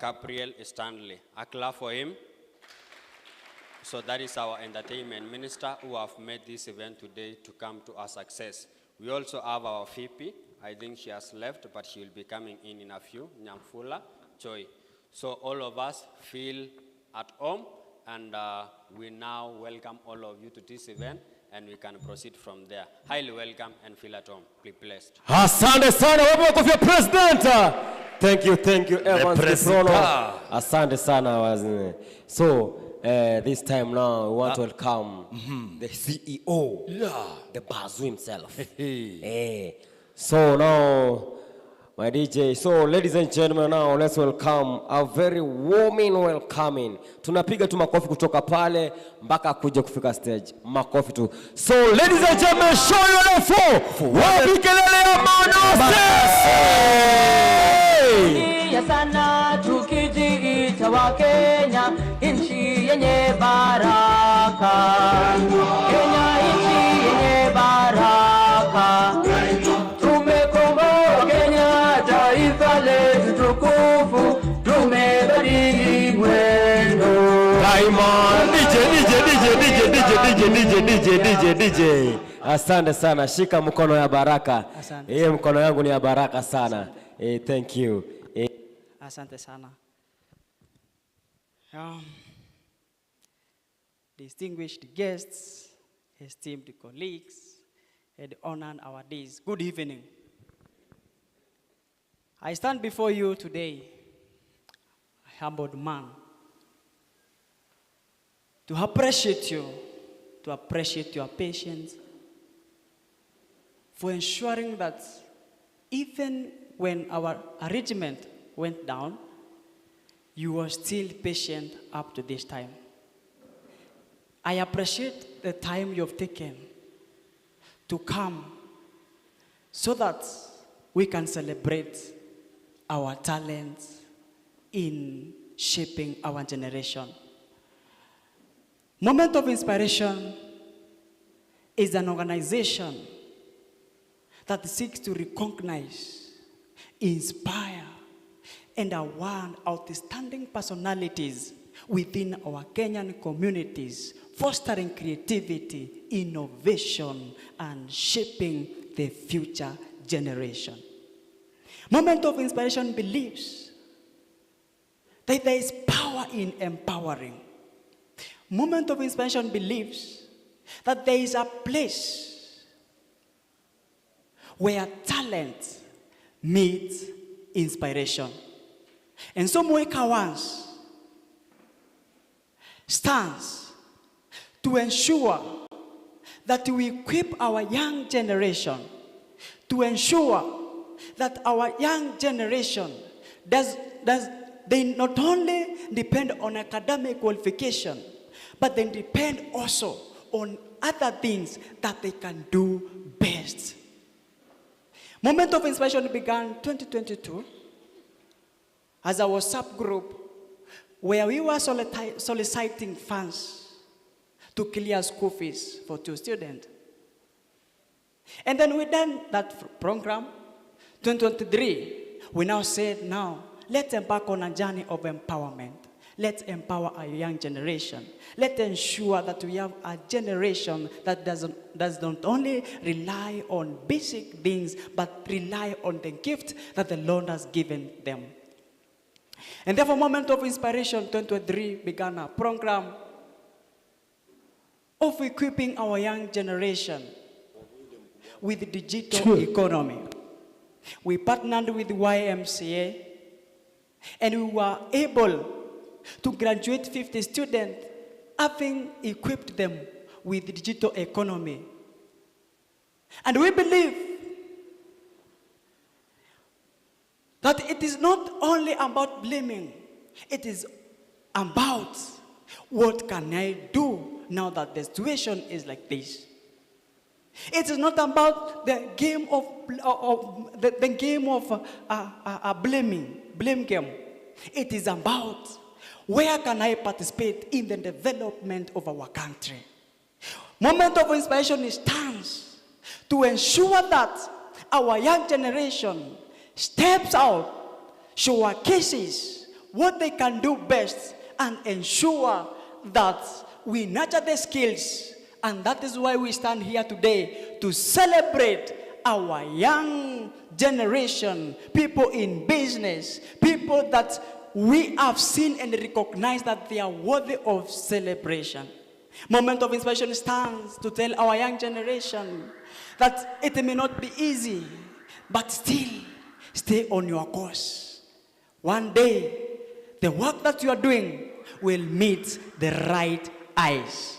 Gabriel Stanley. A clap for him. So that is our entertainment minister who have made this event today to come to our success. We also have our VP. I think she has left, but she will be coming in a few, Nyamfula Joy. So all of us feel at home, and we now welcome all of you to this event, and we can proceed from there. Highly welcome and feel at home. Be blessed. Asante sana, welcome your president. Thank you, Evans Kiprono. Asante sana, wasn't. So this time now, we want to welcome the CEO, the Bazu himself. So now, my DJ, so ladies and gentlemen, now let's welcome a very warming welcoming. Tunapiga tu makofi kutoka pale mpaka kuja kufika stage. Makofi tu. So ladies and gentlemen, show your love for Wapi Kelele ya Manase. Ya sana tukijiita wa Kenya, nchi yenye baraka. Kenya nchi yenye baraka. Tumekomboa Kenya, taifa letu tukufu, tumebadili mwendo. Diamond, DJ. Asante sana. Shika mkono ya baraka. Asante Hiyo mkono yangu ni ya baraka sana. Thank you. Asante sana. Distinguished guests, esteemed colleagues, and honored our days. Good evening. I stand before you today, a humbled man, to appreciate you, to appreciate your patience, for ensuring that even when our arrangement went down, you were still patient up to this time. I appreciate the time you've taken to come so that we can celebrate our talents in shaping our generation. Moment of Inspiration is an organization that seeks to recognize, inspire, and award outstanding personalities within our Kenyan communities, fostering creativity, innovation, and shaping the future generation. Moment of Inspiration believes that there is power in empowering. Moment of Inspiration believes that there is a place where talent meets inspiration. And so Moika Awards stands to ensure that we equip our young generation, to ensure that our young generation they not only depend on academic qualification, but they depend also on other things that they can do best. Moment of Inspiration began 2022 as our subgroup where we were soliciting funds to clear school fees for 2 students. And then we done that program. 2023, we now said, now, let's embark on a journey of empowerment. Let's empower our young generation. Let's ensure that we have a generation that does not only rely on basic things, but rely on the gift that the Lord has given them. And therefore, Moment of Inspiration 2023 began a program of equipping our young generation with the digital economy. We partnered with YMCA, and we were able to graduate 50 students, having equipped them with the digital economy. And we believe that it is not only about blaming, it is about what can I do now that the situation is like this. It is not about the game of blame game. It is about where can I participate in the development of our country. Moment of Inspiration stands to ensure that our young generation steps out, showcases what they can do best, and ensure that we nurture the skills. And that is why we stand here today to celebrate our young generation, people in business, people that we have seen and recognized that they are worthy of celebration. Moment of Inspiration stands to tell our young generation that it may not be easy, but still stay on your course. One day, the work that you are doing will meet the right eyes.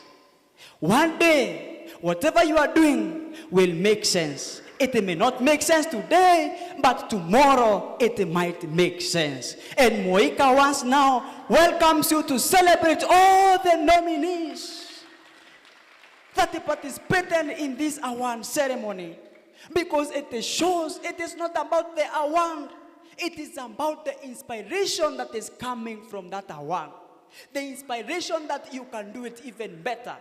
One day, whatever you are doing will make sense. It may not make sense today, but tomorrow it might make sense. And Moika Awards now welcomes you to celebrate all the nominees that participated in this award ceremony. Because it shows it is not about the award, it is about the inspiration that is coming from that award. The inspiration that you can do it even better.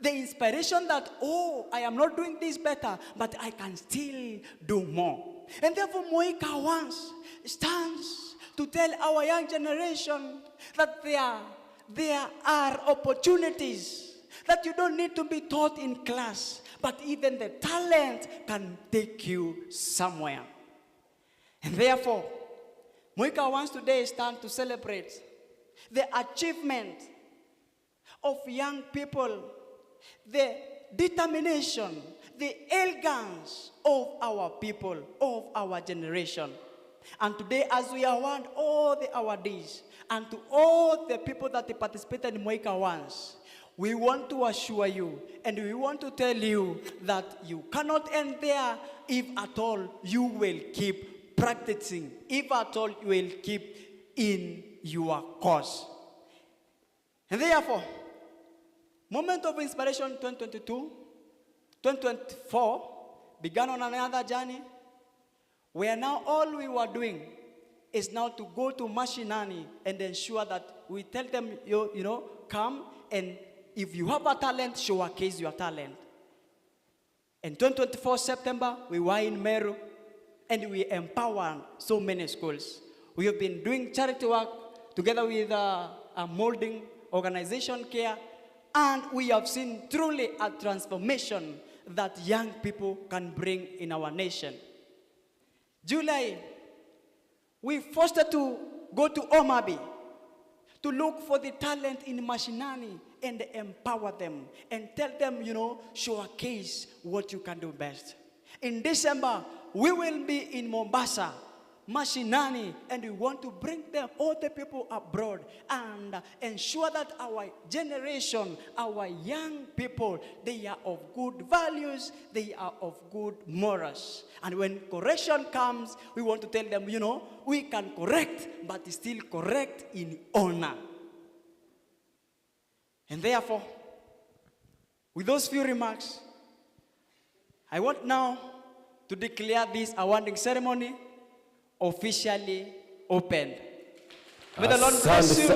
The inspiration that, oh, I am not doing this better, but I can still do more. And therefore, Moika Awards stands to tell our young generation that there are opportunities that you don't need to be taught in class, but even the talent can take you somewhere. And therefore, Moika Awards today stand to celebrate the achievement of young people, the determination, the elegance of our people, of our generation. And today, as we award all the awardees and to all the people that participated in Moika Awards, we want to assure you and we want to tell you that you cannot end there if at all you will keep practicing, if at all you will keep in your course. And therefore, Moment of Inspiration 2022, 2024 began on another journey where now all we were doing is now to go to Mashinani and ensure that we tell them, you know, come and if you have a talent, showcase your talent. In 2024 September, we were in Meru and we empowered so many schools. We have been doing charity work together with a molding organization care, and we have seen truly a transformation that young people can bring in our nation. July, we forced to go to Omabi to look for the talent in Mashinani and empower them and tell them, you know, showcase what you can do best. In December, we will be in Mombasa, Mashinani, and we want to bring them, all the people abroad, and ensure that our generation, our young people, they are of good values, they are of good morals. And when correction comes, we want to tell them, you know, we can correct, but still correct in honor. And therefore, with those few remarks, I want now to declare this awarding ceremony officially opened. May the Lord bless you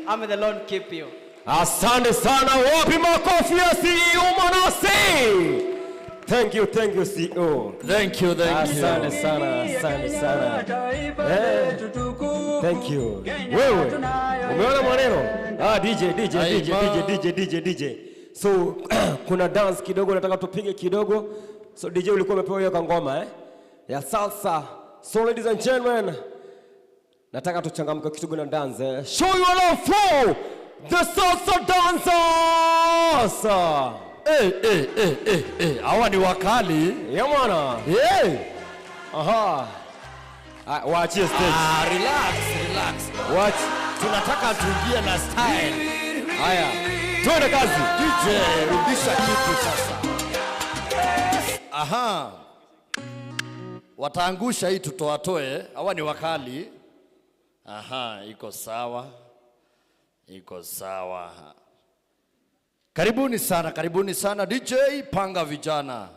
and may the Lord keep you. Asante sana, wapi makofi ya CEO Manase. Thank you CEO. Thank you. Asante sana. Thank you. Wewe, umeona maneno? DJ. So, kuna dance kidogo nataka tupige kidogo. So DJ ulikuwa umepewa hiyo kangoma ya salsa. So ladies and gentlemen, nataka tuchangamke kidogo na dance. Show your love for the salsa dancers. Hawa ni wakali. Yeah, mwana. Aha. Waachie stage. Relax. Watch. Tunataka tuingie na style. Haya. Twende kazi. DJ, rudisha kitu sasa. Aha. Wataangusha hii tutoatoe. Hawa ni wakali. Aha, iko sawa. Karibuni sana DJ, panga vijana.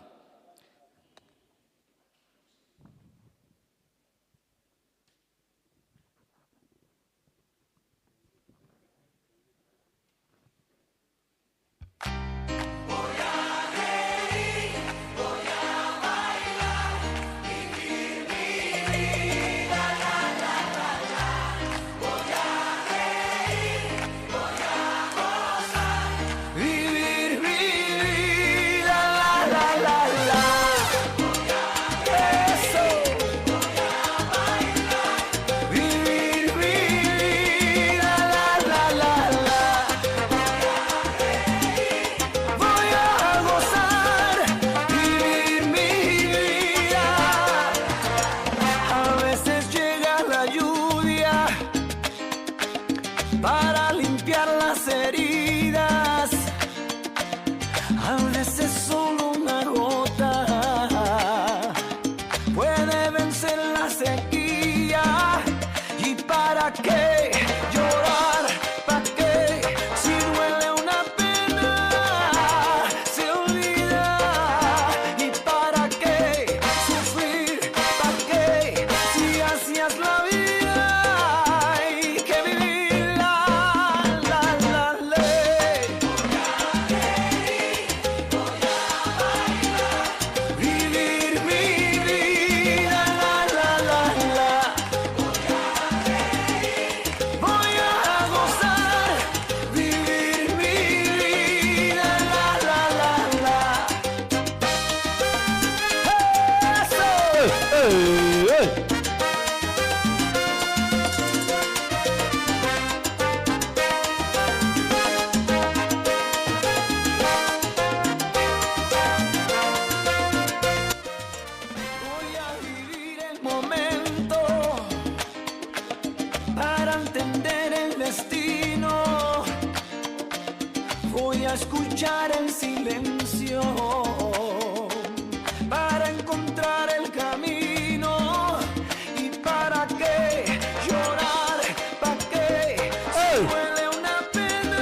La Voy a vivir el momento para entender el destino. Voy a escuchar el silencio para encontrar el camino. ¿Y para qué llorar? ¿Para qué? Si duele una pena,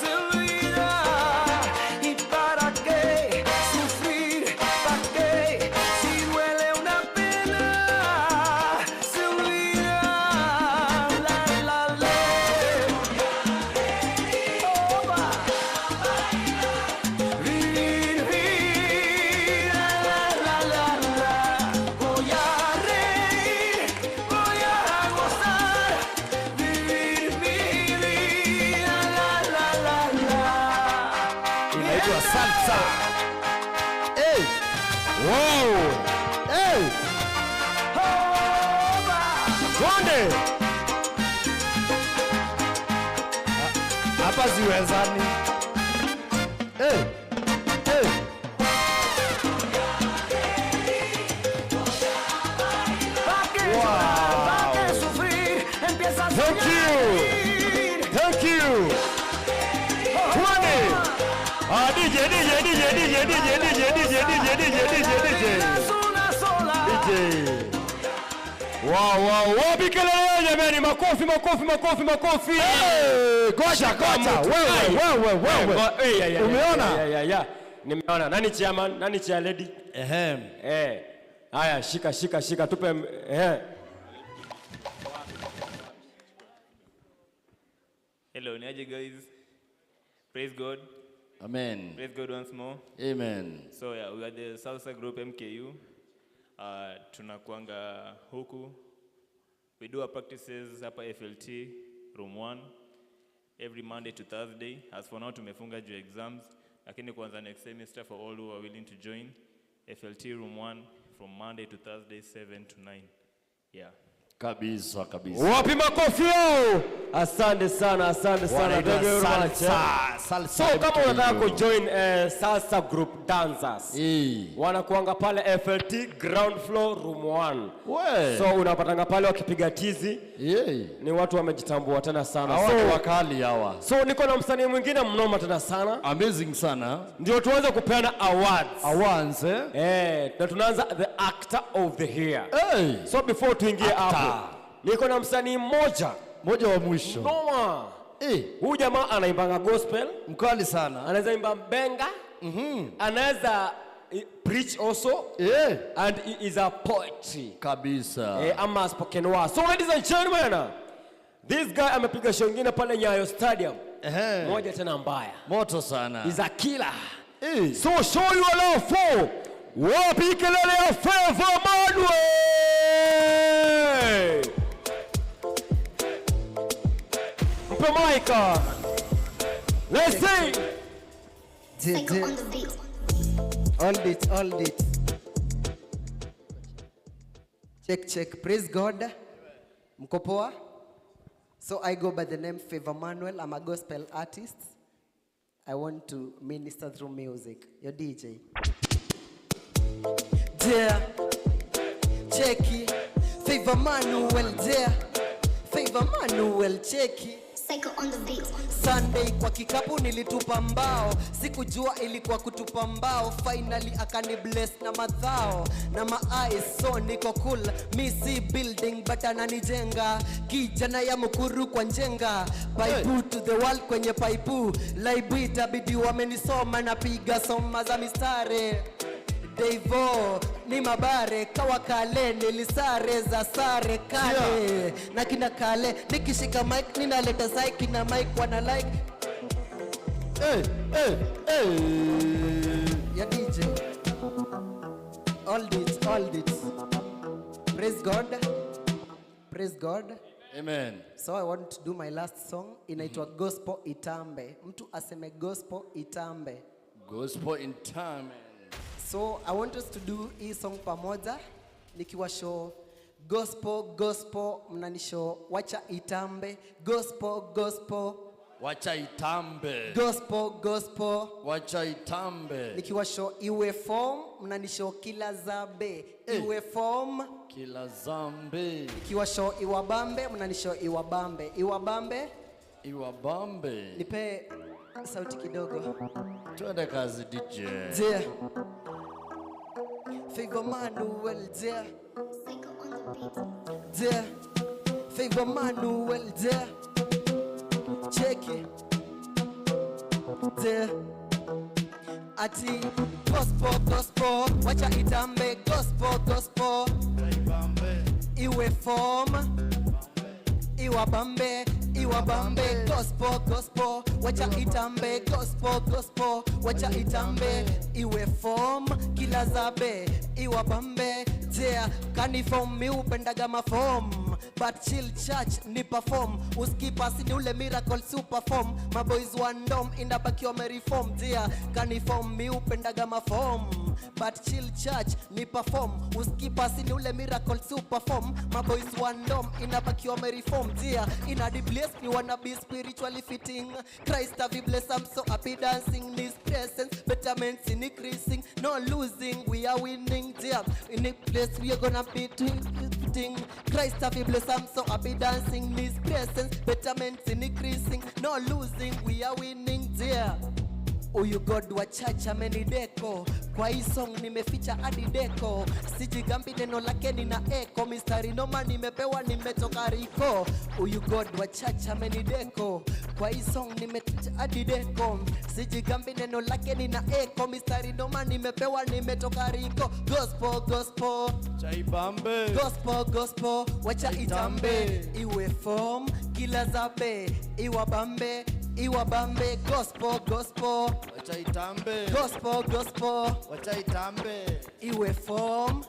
se olvida. ¿Y para qué sufrir? ¿Para qué? Si duele una pena, se olvida. La, la, la. Vivir, vivir, la, la, la. Voy a reír, voy a gozar. Vivir, vivir, la, la, la. Inaitwa salsa. Hey. Wow. Hey. Twende. Hapa ziwezani. Hey. Hey. ¿Para qué sufrir? Empieza a Thank you. Thank you. Twende. DJ. una sola. Wow. Bikelele jamani, makofi. Gocha. Wewe. Umeona? Nimeona. Nani chairman? Nani chair lady? Haya, shika tupe Hello, Niaje guys. Praise God. Amen. Praise God once more. Amen. So yeah, we are the Salsa Group MKU. Tunakuanga huku. We do our practices hapa FLT room 1 every Monday to Thursday. As for now tumefunga juu exams, lakini kuanza next semester for all who are willing to join FLT room 1 from Monday to Thursday 7 to 9. Yeah. Kabisa. Wapi makofi yao? Asante sana. Salsa. So kama unataka kujoin Salsa Group Dancers, wanakuanga pale FLT ground floor room 1. So unapatanga pale wakipiga tizi. Ni watu wamejitambua tena sana. Hawa wakali hawa. So niko na msanii mwingine mnoma tena sana. Amazing sana. Ndio tuanze kupeana awards. Awards na tunaanza the actor of the year. So before tuingie hapo, niko na msanii mmoja wa mwisho. Noma. Huyu jamaa anaimbanga gospel. Mkali sana. Anaweza imba benga. Anaweza preach also. And he is a poetry. Kabisa. Ama spoken word. So ladies and gentlemen, this guy amepiga show nyingine pale Nyayo Stadium. Moja tena mbaya. Moto sana. He's a killer. So show you a love for wapi kelele ya Favor Manuel. Mpe Moika. Let's see. Hold it. Check. Praise God. Mko poa? So I go by the name Favor Manuel. I'm a gospel artist. I want to minister through music. Your DJ. Dear, checky. Favor Manuel, dear. Favor Manuel, checky. On the beat. Sunday kwa kikapu nilitupa mbao, sikujua ilikuwa kutupa mbao. Finally akani bless na madhao na eyes, so niko cool. Mi si building but ananijenga, kijana ya mkuru kwa njenga. Paipu to the world kwenye paipu, laibu itabidi wamenisoma, napiga soma za mistare. Devo ni mabare kawa kale nilisare za sare kale na kina kale nikishika mic ninaleta psyche na mic wana like ya DJ all it praise God. Amen. So I want to do my last song inaitwa Gospel Itambe. Mtu aseme Gospel Itambe. Gospel Itambe. So I want us to do hii song pamoja. Nikiwa show gospel mnanisho wacha itambe gospel Wacha itambe. gospel Wacha itambe. nikiwa show iwe form mnanisho kila zabe iwe form Kila zambe. nikiwa show iwabambe mnanisho iwabambe nipe sauti kidogo. Twende kazi DJ. Dear Favor Manuel, dear Favor Manuel, dear check it, dear ati gospel wacha itambe gospel iwe form iwabambe gospel wacha itambe gospel wacha itambe iwe form kila zabe iwabambe yeah kaniform mi upendaga maform but chill church ni perform uskipasi ni ule miracle super form my boys one dom indabaki wamereform yeah kaniform mi upendaga maform but chill church ni perform uskipasi ni ule miracle super form my boys one dom indabaki wamereform yeah in a the place we wanna be spiritually fitting Christ have you blessed I'm so happy dancing this presence betterments in increasing no losing we are winning yeah in a place we are gonna be fitting Christ have you blessed I'm so happy dancing this presence betterments in increasing no losing we are winning yeah Uyu God wa church amenideko kwa hii song nimeficha hadi deko sijigambi neno lake nina echo mistari noma nimepewa nimetoka riko Uyu God wa church amenideko kwa hii song nimeficha hadi deko sijigambi neno lake nina echo mistari noma nimepewa nimetoka riko gospel Chaibambe. gospel wacha itambe iwe form kila zabe iwabambe gospel Wacha itambe. gospel Wacha itambe. iwe form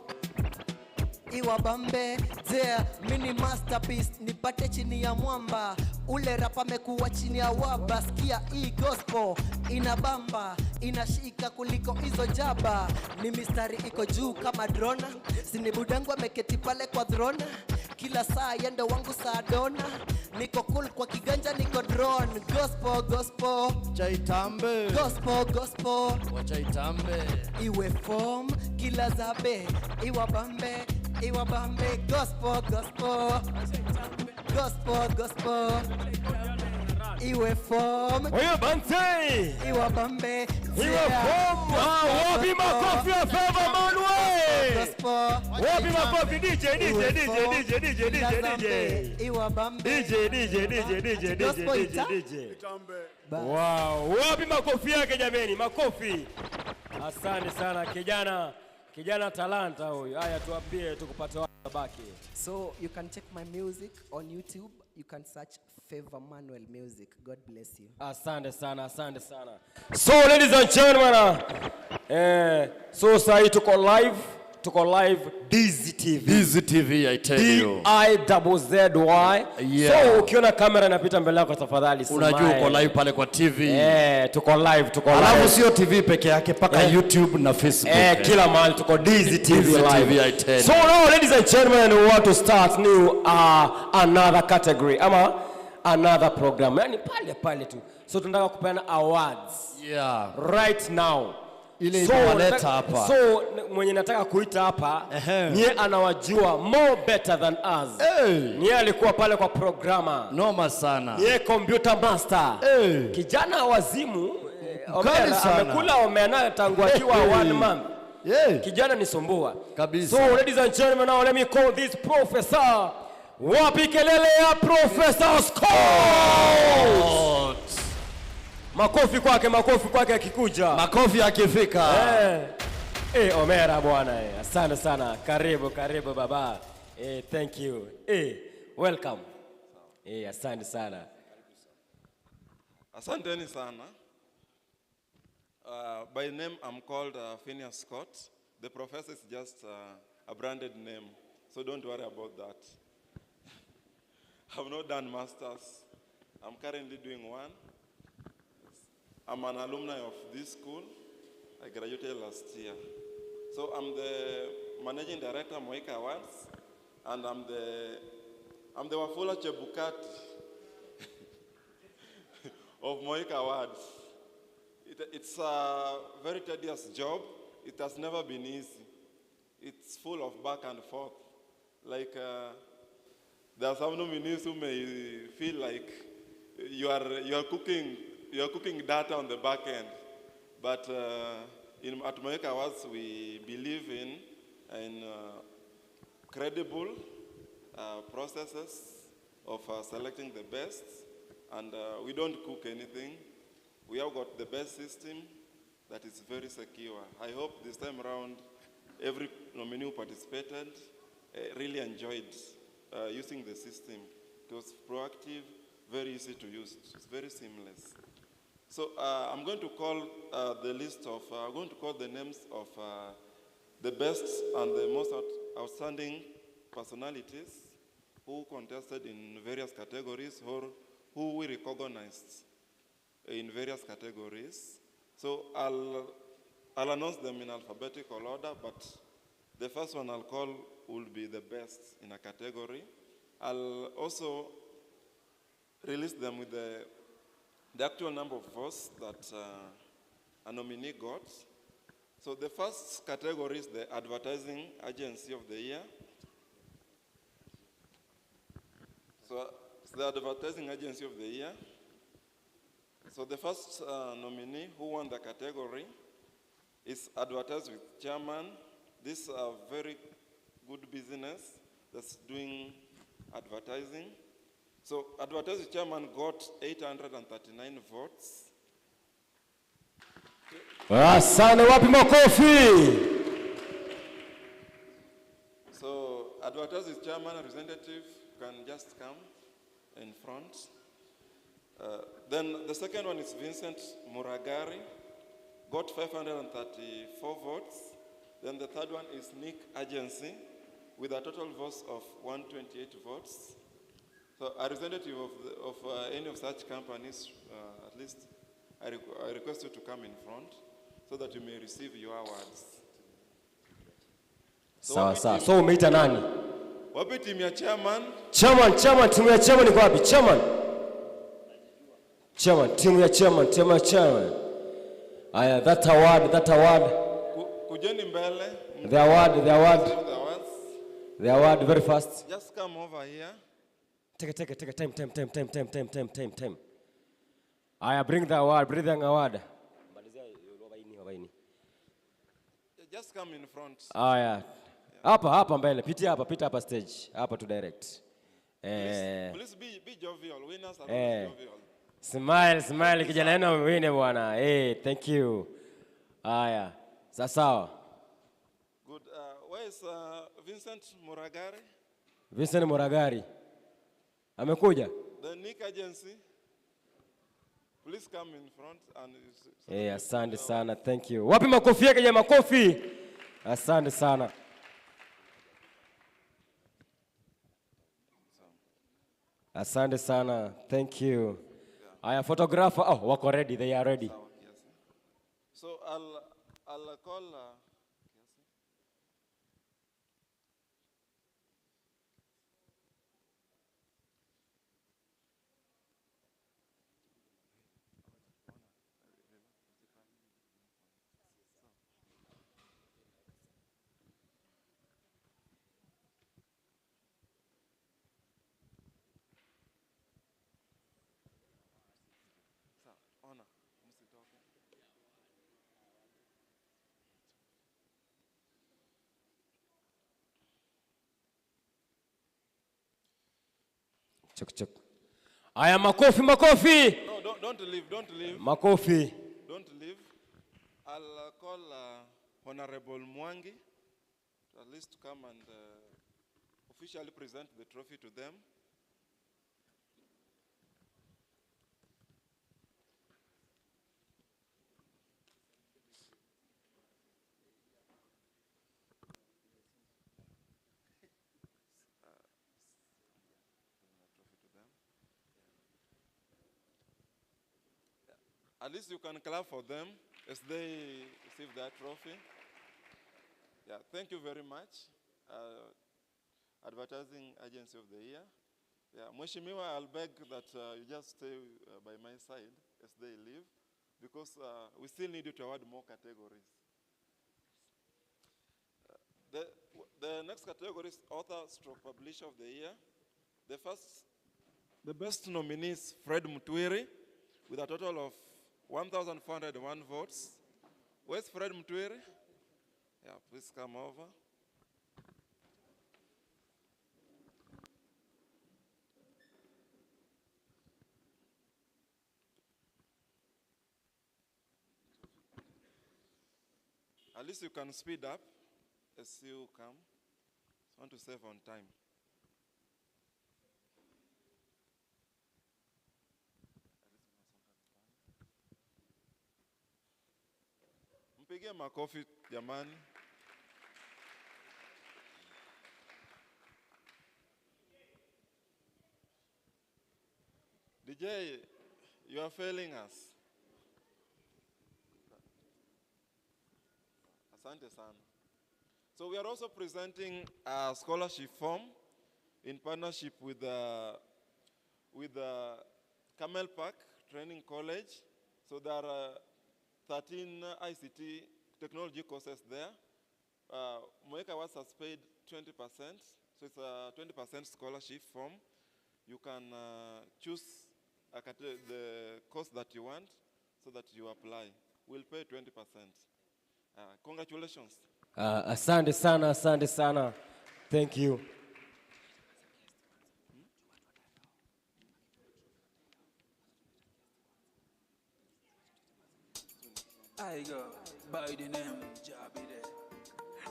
iwabambe there mini masterpiece nipate chini ya mwamba ule rapa amekuwa chini ya waba sikia hii gospel inabamba inashika kuliko hizo jaba ni mistari iko juu kama drona sini budangu ameketi pale kwa drona kila saa yendo wangu saa dona niko cool kwa kiganja niko drone gospel Chaitambe. gospel Wacha itambe. iwe form kila zabe iwabambe gospel iwe form Oyo bante. iwabambe Iwe form. Wapi makofi ya Favor Manuel. Wapi makofi DJ. iwabambe DJ. Wow, wapi makofi yake jameni? Makofi. Asante sana kijana talanta huyu. Haya tuambie tukupate wapi baki. So you can check my music on YouTube. You can search Favor Manuel Music. God bless you. Asante sana. So ladies and gentlemen, so sahi tuko live Dizzy TV I tell you. DIZZY. Yeah. So ukiona kamera inapita mbele yako tafadhali smile. Unajua uko live pale kwa TV. Tuko live. Alafu sio TV peke yake paka YouTube na Facebook. Kila mahali tuko Dizzy TV live. I tell you. So now ladies and gentlemen, we want to start new another category ama another program. Yani pale tu. So tunataka kupeana awards. Yeah. Right now. Ile inawaleta hapa. So mwenye nataka kuita hapa niye anawajua more better than us. Niye alikuwa pale kwa programa. Noma sana. Niye computer master. Kijana wazimu. Amekula omena tangu akiwa 1 month. Kijana ni sumbua. Kabisa. So ladies and gentlemen, now let me call this professor. Wapi kelele ya Professor Scott. Makofi kwake akikuja. Makofi akifika. Omera bwana. Asante sana. Karibu baba. Thank you. Welcome. Asante sana. Asanteni sana. By name I'm called Phineas Scott. The professor is just a branded name, so don't worry about that. I've not done masters. I'm currently doing one. I'm an alumni of this school. I graduated last year. So I'm the managing director, Moika Awards, and I'm the Wafula Chebukati of Moika Awards. It's a very tedious job. It has never been easy. It's full of back and forth. Like there are some nominees who may feel like you are cooking data on the back end, but at Moika Awards we believe in credible processes of selecting the best, and we don't cook anything. We have got the best system that is very secure. I hope this time around, every nominee who participated really enjoyed using the system. It was proactive, very easy to use. It's very seamless. So I'm going to call I'm going to call the names of the best and the most outstanding personalities who contested in various categories or who we recognized in various categories. So I'll announce them in alphabetical order, but the first one I'll call will be the best in a category. I'll also release them with the actual number of votes that a nominee got. So the first category is the Advertising Agency of the Year. So it's the Advertising Agency of the Year. So the first nominee who won the category is Advertise with Chairman. This is a very good business that's doing advertising. So Advertise with Chairman got 839 votes. Asante, wapi makofi? So Advertise with Chairman representative can just come in front. Then the second one is Vincent Muragari, got 534 votes. Then the third one is Nick Agency, with a total votes of 128 votes. So a representative of any of such companies, at least I request you to come in front so that you may receive your awards. Sawa sawa. So umeita nani? Wapi timu ya chairman? Chairman, timu ya chairman iko wapi? Chairman, timu ya chairman. Aya, that award. Kujeni mbele. The award very fast. Just come over here. Take time. Aya, bring the award. Just come in front. Aya. Hapa mbele. Pita hapa stage. Hapa to direct. Please be jovial. Winners are always jovial. Smile kijana yenu wine bwana. Thank you. Aya. Sawa. Good. Where is Vincent Muragari? Vincent Muragari. Amekuja? The Nick Agency. Please come in front and asante sana. Thank you. Wapi makofi yake jamaa, makofi. Asante sana. Asante sana. Thank you. Aya, photographer. Wako ready. They are ready. So I'll call Chuk. Aya, makofi. No, don't leave. Makofi. Don't leave. I'll call Honorable Mwangi to at least come and officially present the trophy to them. At least you can clap for them as they receive that trophy. Yeah, thank you very much. Advertising Agency of the Year. Yeah, Mheshimiwa, I'll beg that you just stay by my side as they leave, because we still need you to award more categories. The next category is Author Stroke Publisher of the Year. The best nominee is Fred Mutwiri with a total of 1,401 votes. Where's Fred Mutwiri? Yeah, please come over. At least you can speed up as you come. I want to save on time. Mpigie makofi jamani. DJ, you are failing us. Asante sana. So we are also presenting a scholarship form in partnership with Camel Park Training College. So there are 13 ICT technology courses there. Moika Awards has paid 20%, so it's a 20% scholarship form. You can choose the course that you want so that you apply. We'll pay 20%. Congratulations. Asante sana. Thank you. I go by the name Jabide.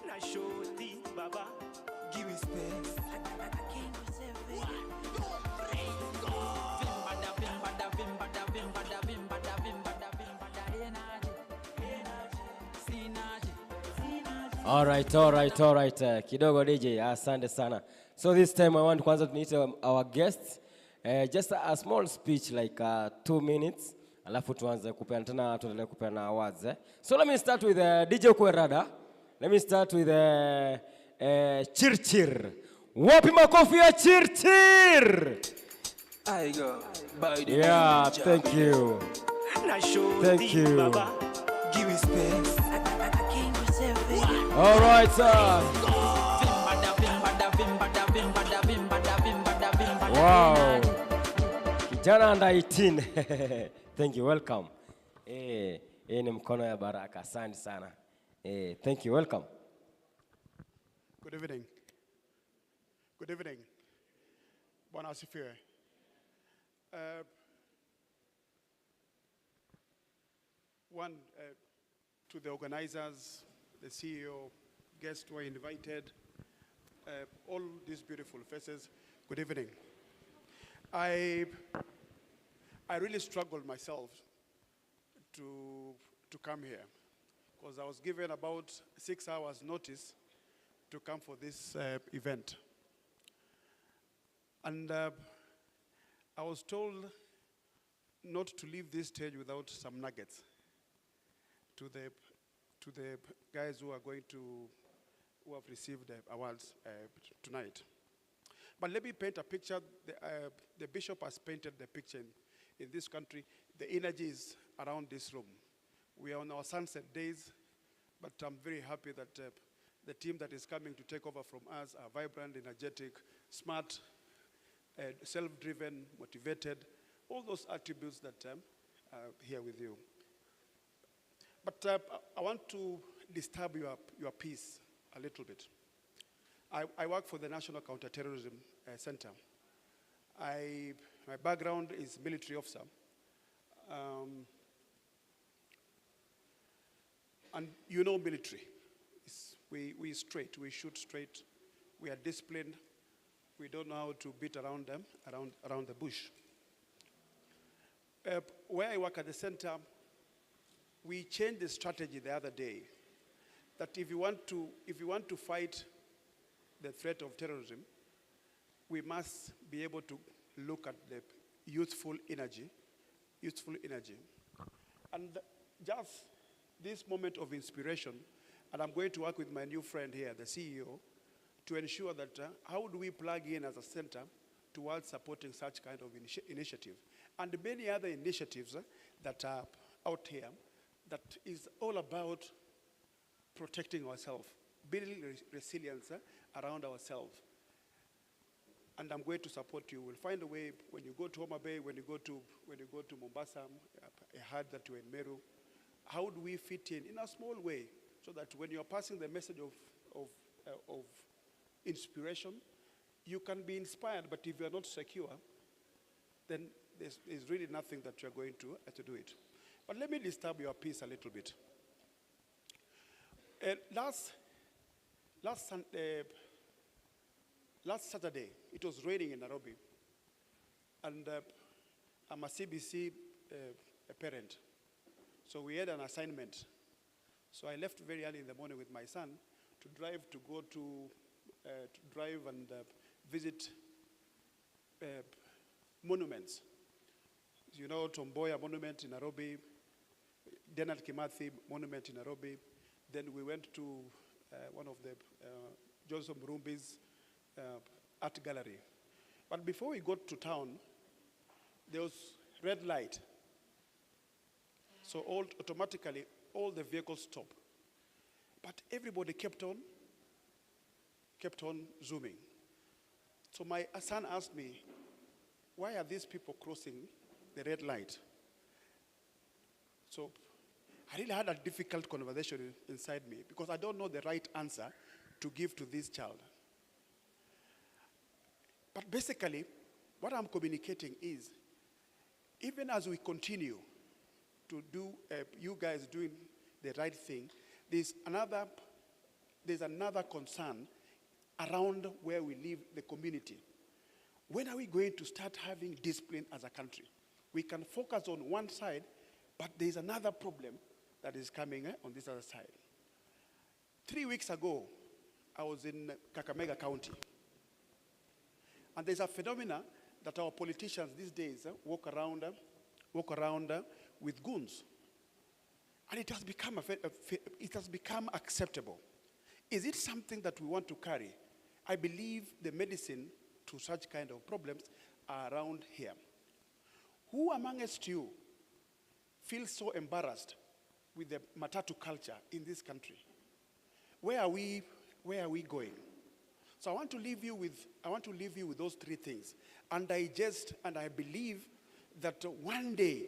Now show this Baba, give me space. All right. Kidogo DJ, asante sana. So this time I want to meet our guests. Just a small speech like 2 minutes. Alafu tuanze kupeana tena, tuendelee kupeana awards. So let me start with DJ Kwerada. Let me start with Chirchir. Wapi makofi ya Chirchir? I go by the yeah, thank you. Thank you. Baba, give me space. All right, sir. Wow. Kijana under 18. Thank you, welcome. Ni mkono ya baraka. Asante sana. Thank you, welcome. Good evening. Good evening. Bwana asifiwe. To the organizers, the CEO, guests who are invited, all these beautiful faces, good evening. I really struggled myself to come here because I was given about 6 hours notice to come for this event. And I was told not to leave this stage without some nuggets to the guys who have received the awards tonight. But let me paint a picture. The bishop has painted the picture in this country. The energy is around this room. We are on our sunset days, but I'm very happy that the team that is coming to take over from us are vibrant, energetic, smart, self-driven, motivated, all those attributes that are here with you. But I want to disturb your peace a little bit. I work for the National Counterterrorism Center. My background is military officer. And you know military. We straight, we shoot straight. We are disciplined. We don't know how to beat around the bush. Where I work at the center, we changed the strategy the other day that if you want to fight the threat of terrorism, we must be able to look at the youthful energy. And just this moment of inspiration, And I'm going to work with my new friend here, the CEO, to ensure that how do we plug in as a center towards supporting such kind of initiative. And many other initiatives that are out here that is all about protecting ourselves, building resilience around ourselves. And I'm going to support you. We'll find a way when you go to Homa Bay, when you go to Mombasa. I heard that you're in Meru. How do we fit in a small way so that when you're passing the message of inspiration, you can be inspired, but if you're not secure, then there's really nothing that you're going to do it. But let me disturb your peace a little bit. Last Saturday, it was raining in Nairobi, and I'm a CBC parent, so we had an assignment. So I left very early in the morning with my son to drive and visit monuments. You know, Tomboya Monument in Nairobi, Denard Kimathi Monument in Nairobi. Then we went to one of the Johnson Murumbi's art gallery. But before we got to town, there was red light. So automatically, all the vehicles stopped. But everybody kept on zooming. So my son asked me, why are these people crossing the red light? So I really had a difficult conversation inside me because I don't know the right answer to give to this child. But basically, what I'm communicating is, even as we continue to do, you guys doing the right thing, there's another concern around where we live, the community. When are we going to start having discipline as a country? We can focus on one side, but there's another problem that is coming on this other side. 3 weeks ago, I was in Kakamega County. And there's a phenomena that our politicians these days walk around with goons. And it has become acceptable. Is it something that we want to carry? I believe the medicine to such kind of problems are around here. Who amongst you feels so embarrassed with the matatu culture in this country? Where are we going? So I want to leave you with those three things. And I believe that one day,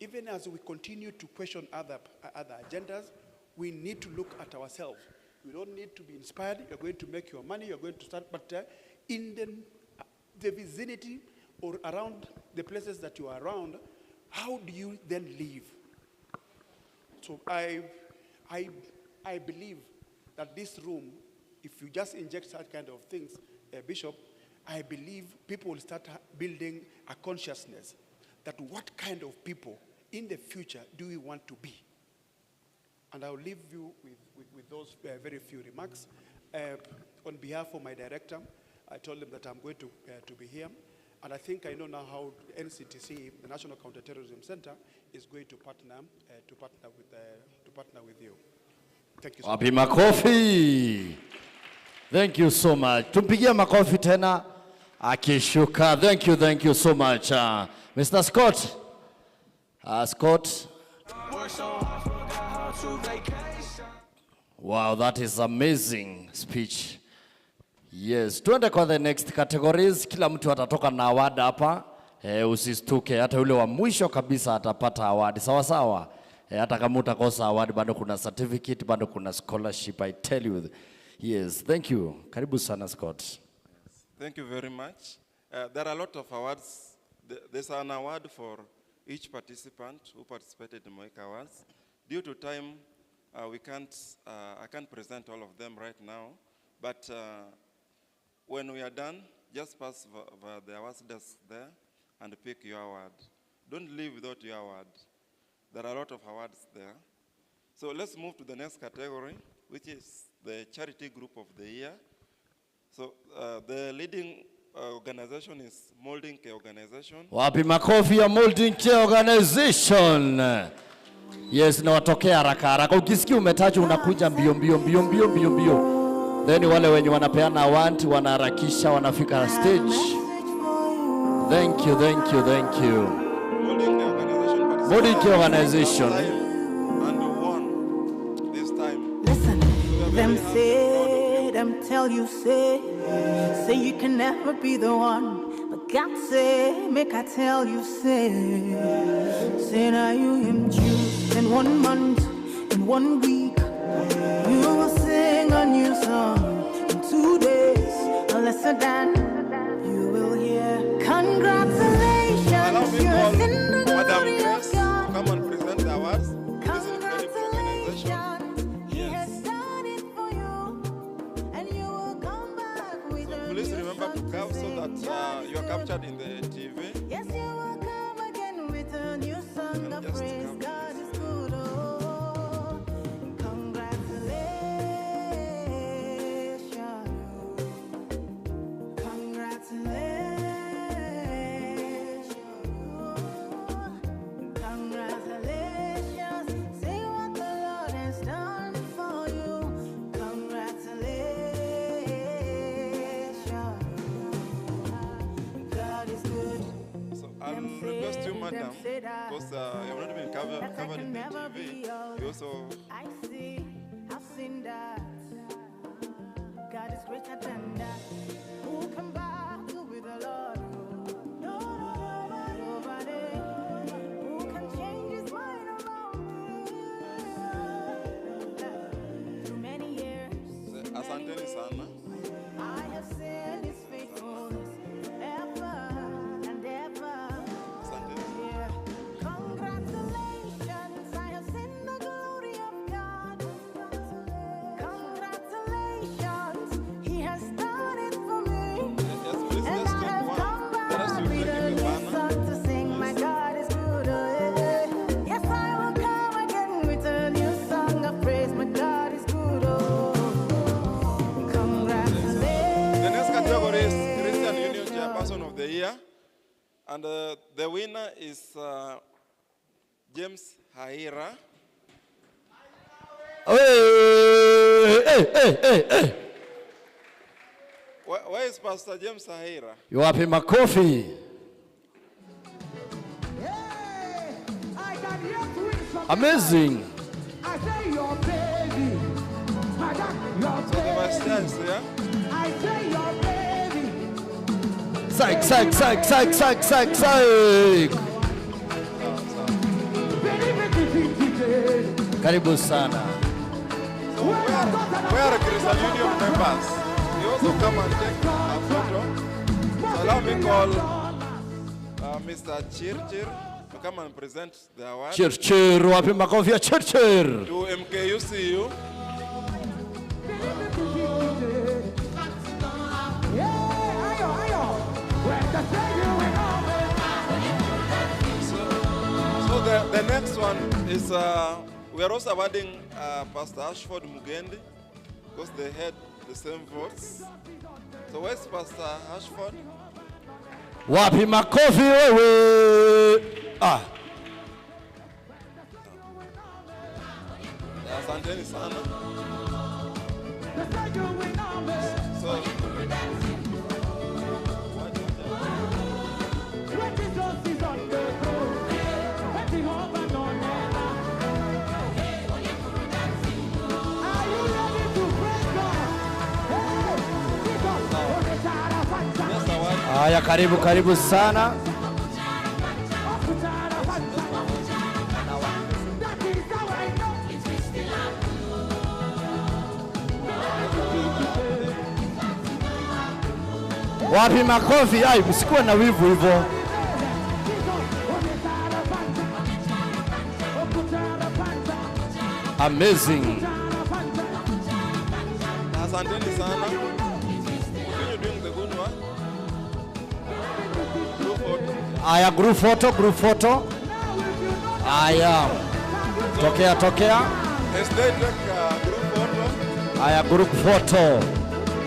even as we continue to question other agendas, we need to look at ourselves. We don't need to be inspired. You're going to make your money. You're going to start. But in the vicinity or around the places that you are around, how do you then live? So I believe that this room, if you just inject such kind of things, Bishop, I believe people will start building a consciousness that what kind of people in the future do we want to be? And I'll leave you with those very few remarks. On behalf of my director, I told him that I'm going to be here. And I think I know now how NCTC, the National Counterterrorism Center, is going to partner with you. Thank you so Wapi much. makofi. Thank you so much. Tumpigie makofi tena akishuka. Thank you so much. Mr. Scott. Scott. Wow, that is amazing speech. Yes, tuende kwa the next categories. Kila mtu atatoka na award hapa. Usistuke, hata yule wa mwisho kabisa atapata award. Sawa sawa. Hata kama utakosa award bado kuna certificate, bado kuna scholarship, I tell you. Yes, thank you. Karibu sana Scott. Thank you very much. There are a lot of awards. There's an award for each participant who participated in Moika Awards. Due to time, I can't present all of them right now, but when we are done, just pass the awards desk there and pick your award. Don't leave without your award. There are a lot of awards there. So let's move to the next category, which is the charity group of the year. So the leading organization is Molding Care Organization. Wapi makofi ya Molding Care Organization. Yes, na watokea haraka haraka. Ukisikia umetajwa unakuja mbio mbio mbio mbio mbio mbio. Then wale wenye wanapeana want wanaharakisha wanafika stage. Thank you, thank you, thank you. Moika organization. And won this time. Listen, them say, them tell you say you can never be the one. But God say, make I tell you say now you him choose in 1 month, in 1 week. You will sing a new song in 2 days, a lesser than you will hear. Congratulations, Allow me you're call in the Madam glory Grace of to God. come and present the awards. This incredible organization. He has done it for you, and you will come back with So a please new remember to song come so sing. that you are captured in the TV. Yes, you will come again with a new song of just praise. come. God is good. Oh, congratulations. Congratulations. Congratulations. See what the Lord has done for you. Congratulations. God is good. So I'll request you, madam, because you have not been covered in the TV. You also I see, I've seen that. God is greater than that. Who can battle with the Lord? Nobody. Who can change his mind around me? Through many years, asanteni sana. I have seen his faithfulness ever and ever. Yeah. Congratulations, I have seen the glory of God. Congratulations, he has done it for me. Please, And let's I take have one. come Let back us with give a the new banner. song to sing. My God is good. Yes, I will come again with a new song of praise. My God is good. Congratulations. The next category is Christian Union Chairperson of the Year. And the winner is James Haira. Hey. Where is Pastor James Haira? Wapi makofi. Amazing. I say your baby. Your So the vice chair is here. I say your baby. Psych. Karibu sana. Where are Christian Union members? You also come and take a photo. So allow me call Mr. Chirchir to come and present the award. Chirchir, wapi makofi ya Chirchir. To MKUCU. So the next one is we are also awarding Pastor Ashford Mugendi because they had the same votes. So where's Pastor Ashford? Wapi makofi wewe. Asanteni sana. So Haya, karibu sana. Wapi makofi? Ai, msikuwe na wivu hivyo. Amazing. asanteni sana. Continue doing the good work. Group photo. Aya, group photo. Aya. Tokea. As they take group photo. Aya, group photo.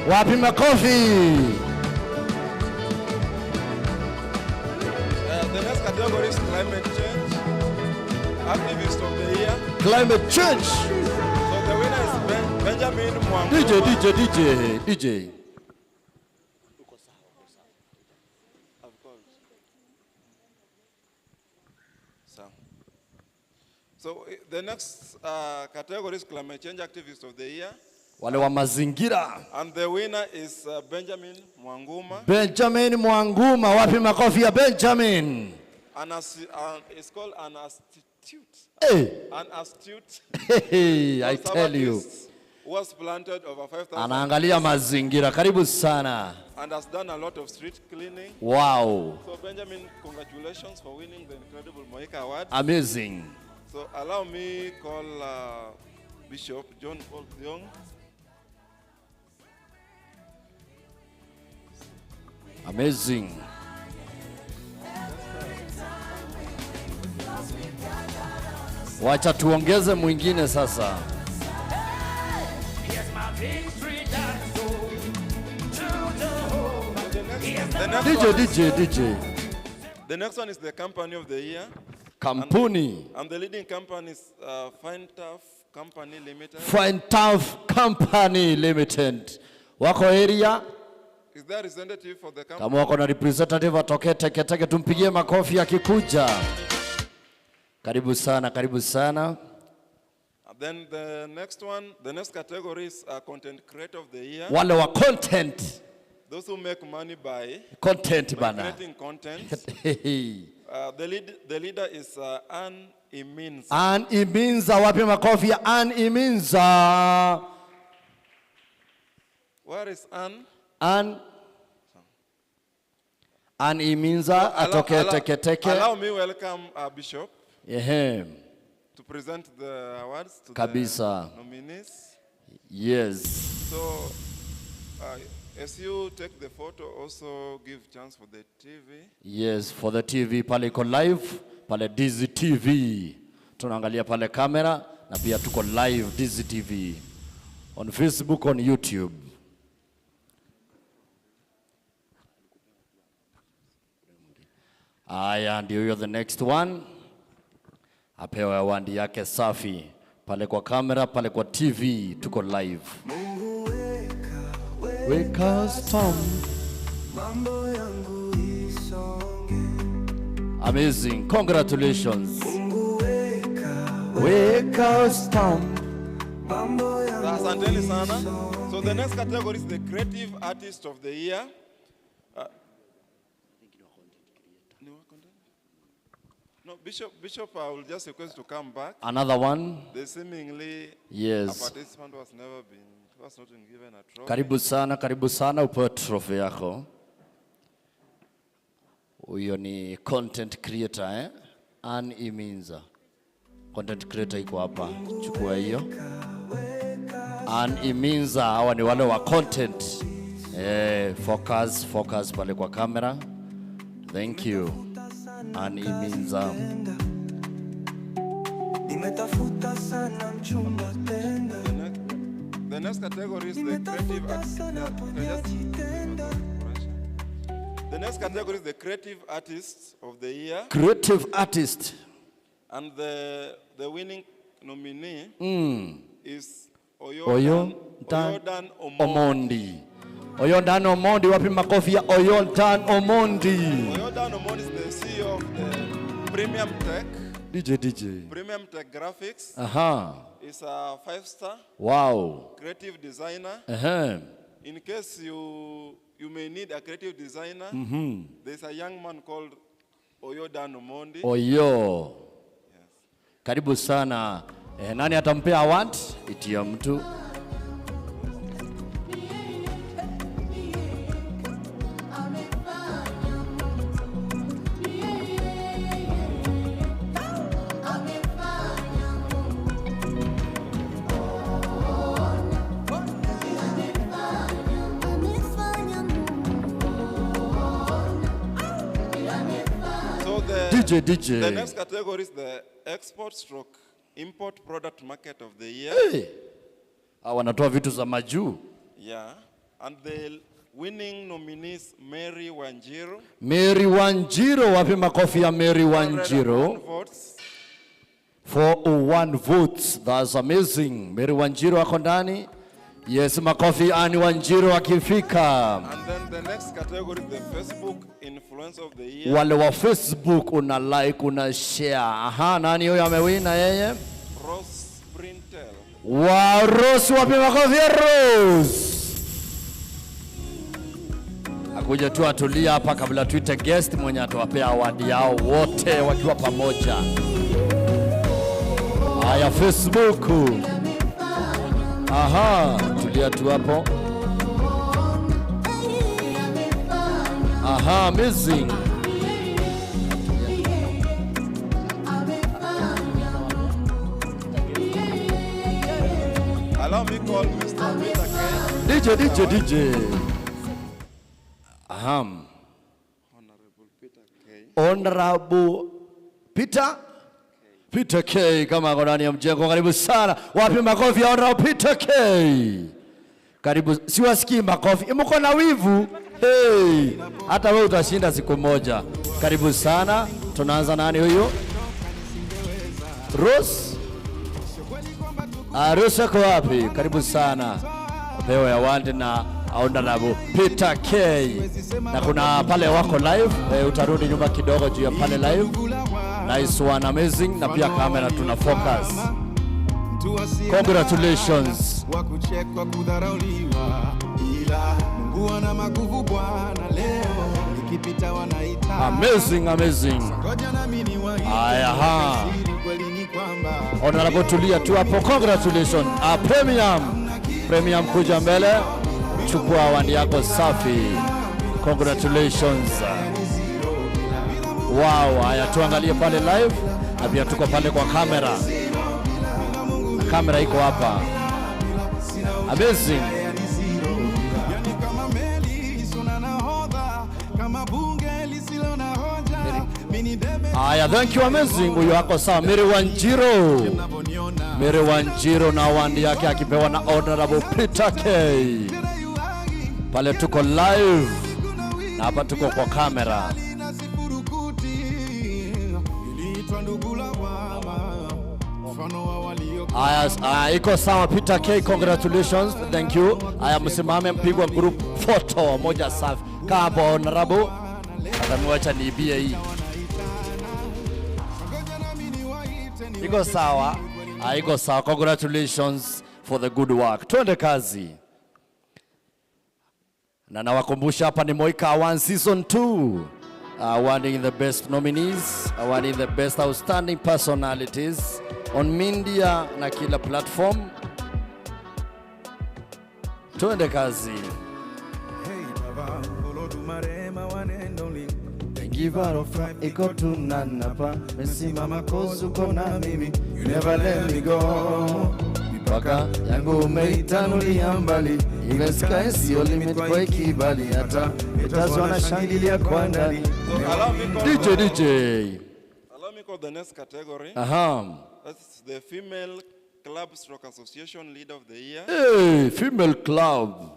Wapi makofi? The next category is climate change. Activist of the Year. Climate change. So the winner is Benjamin Mwanguma. DJ. So the next category is Climate Change Activist of the Year. Wale wa mazingira. And the winner is Benjamin Mwanguma. Benjamin Mwanguma, wapi makofi ya Benjamin? It's called an astute. Hey. An astute. Hey, I tell you. Was planted over 5,000. Anaangalia mazingira. Karibu sana. And has done a lot of street cleaning. Wow. So Benjamin, congratulations for winning the incredible Moika Awards. Amazing. So allow me call Bishop John Paul Young. Amazing. Wacha tuongeze mwingine sasa. DJ. The next one is the Company of the Year. Kampuni. And the leading company is Fine Tough Company Limited. Fine Tough Company Limited. Wako area? Is there a representative for the company? Kama wako na representative atoke teke tumpigie makofi akikuja. Karibu sana. Then the next category is Content Creator of the Year. Wale wa content. Those who make money by content bana. Creating content. The leader is Ann Iminza. Ann Iminza, wapi makofi ya Ann Iminza? Where is Ann? Ann Iminza atoke teke. Allow me welcome Bishop. Yeah. To present the awards to Kabisa. the nominees. Yes. So, as you take the photo, also give chance for the TV. Yes, for the TV pale iko live, pale Dizzy TV. Tunaangalia pale kamera na pia tuko live Dizzy TV on Facebook, on YouTube. Aya, ndio hiyo the next one. Apewa awadi yake safi. Pale kwa kamera, pale kwa TV, tuko live. Weka storm. Amazing. Congratulations. Weka storm. Asanteni sana. So the next category is the Creative Artist of the Year. No, Bishop, I will just request to come back. Another one. They seemingly yes. A participant was not given a trophy. Karibu sana upewe trophy yako. Huyo ni content creator Ann Iminza. Content creator iko hapa. Chukua hiyo. Ann Iminza, hawa ni wale wa content. Focus pale kwa kamera. Thank you. Ann Iminza. The next category is the creative artist. The next category is the creative artist of the year. Creative artist. And the winning nominee is Oyondan Omondi. Oyondan Omondi, wapi makofi ya Oyondan Omondi. Oyondan Omondi is the CEO of the Premium Tech. DJ. Premium Tech Graphics. Is a 5-star. Wow. Creative designer. In case you may need a creative designer, there's a young man called Oyondan Omondi. Oyo. Yes. Karibu sana. Nani atampea award? Itia mtu. DJ. The next category is the export/import product market of the year. Wanatoa vitu za majuu. Yeah. And the winning nominees Mary Wanjiru. Mary Wanjiru, wapi makofi ya Mary Wanjiru? 401 votes. That's amazing. Mary Wanjiru ako ndani. Yes, makofi Ani Wanjiru akifika. And then the next category, the Facebook influence of the year. Wale wa Facebook una like, una share. Aha, nani huyo amewina yeye? Rose Brintel. Wow, Rose, wapi makofi ya Rose? Akuja tu atulia hapa kabla tuite guest mwenye atawapea award yao wote wakiwa pamoja. Haya, Facebook. Aha, tulia tu hapo. Aha, amazing. Allow me call Mr. Peter K. DJ. Honorable Peter K. Kama ako ndani ya mjengo, karibu sana. Wapi makofi ya Honorable Peter K? Karibu, siwasikii makofi. Mko na wivu? Hey, hata wewe utashinda siku moja. Karibu sana. Tunaanza nani huyu? Rose? Rose ako wapi? Karibu sana. Pewa ya wande na Honorable Peter K. Na kuna pale wako live, utarudi nyuma kidogo juu ya pale live. Nice one, amazing. Na pia kamera tuna focus. Congratulations. Wakuchekwa kudharauliwa, ila Mungu ana maguvu Bwana, leo ikipita wanaita amazing. Aya ha. Honorable tulia tu hapo. Congratulations. Premium kuja mbele. Chukua award yako safi. Congratulations. Wow, haya tuangalie pale live. Na pia tuko pale kwa kamera. Kamera iko hapa. Amazing. Aya, thank you, amazing. Huyu wako sawa. Mary Wanjiru na award yake akipewa na Honorable Peter K. Pale tuko live. Na hapa tuko kwa kamera. Aya, iko sawa Peter K, congratulations, thank you. Aya, msimame mpigwa group photo moja safi. Kabo Honorable. Atamwacha niibie hii. Iko sawa. Iko sawa, congratulations for the good work. Twende kazi. Na nawakumbusha hapa ni Moika Awards Season 2. Awarding the best nominees, awarding the best outstanding personalities on media na kila platform. Tuende kazi. Give out of iko tunanapa mesimama kozu kona mimi, you never let me go. Mipaka yangu umeitanulia mbali, even sky sio limit kwa ikibali, hata itazwana shangilia kwa ndani. DJ. Allow me call the next category. That's the female club stroke association leader of the year. Hey, female club.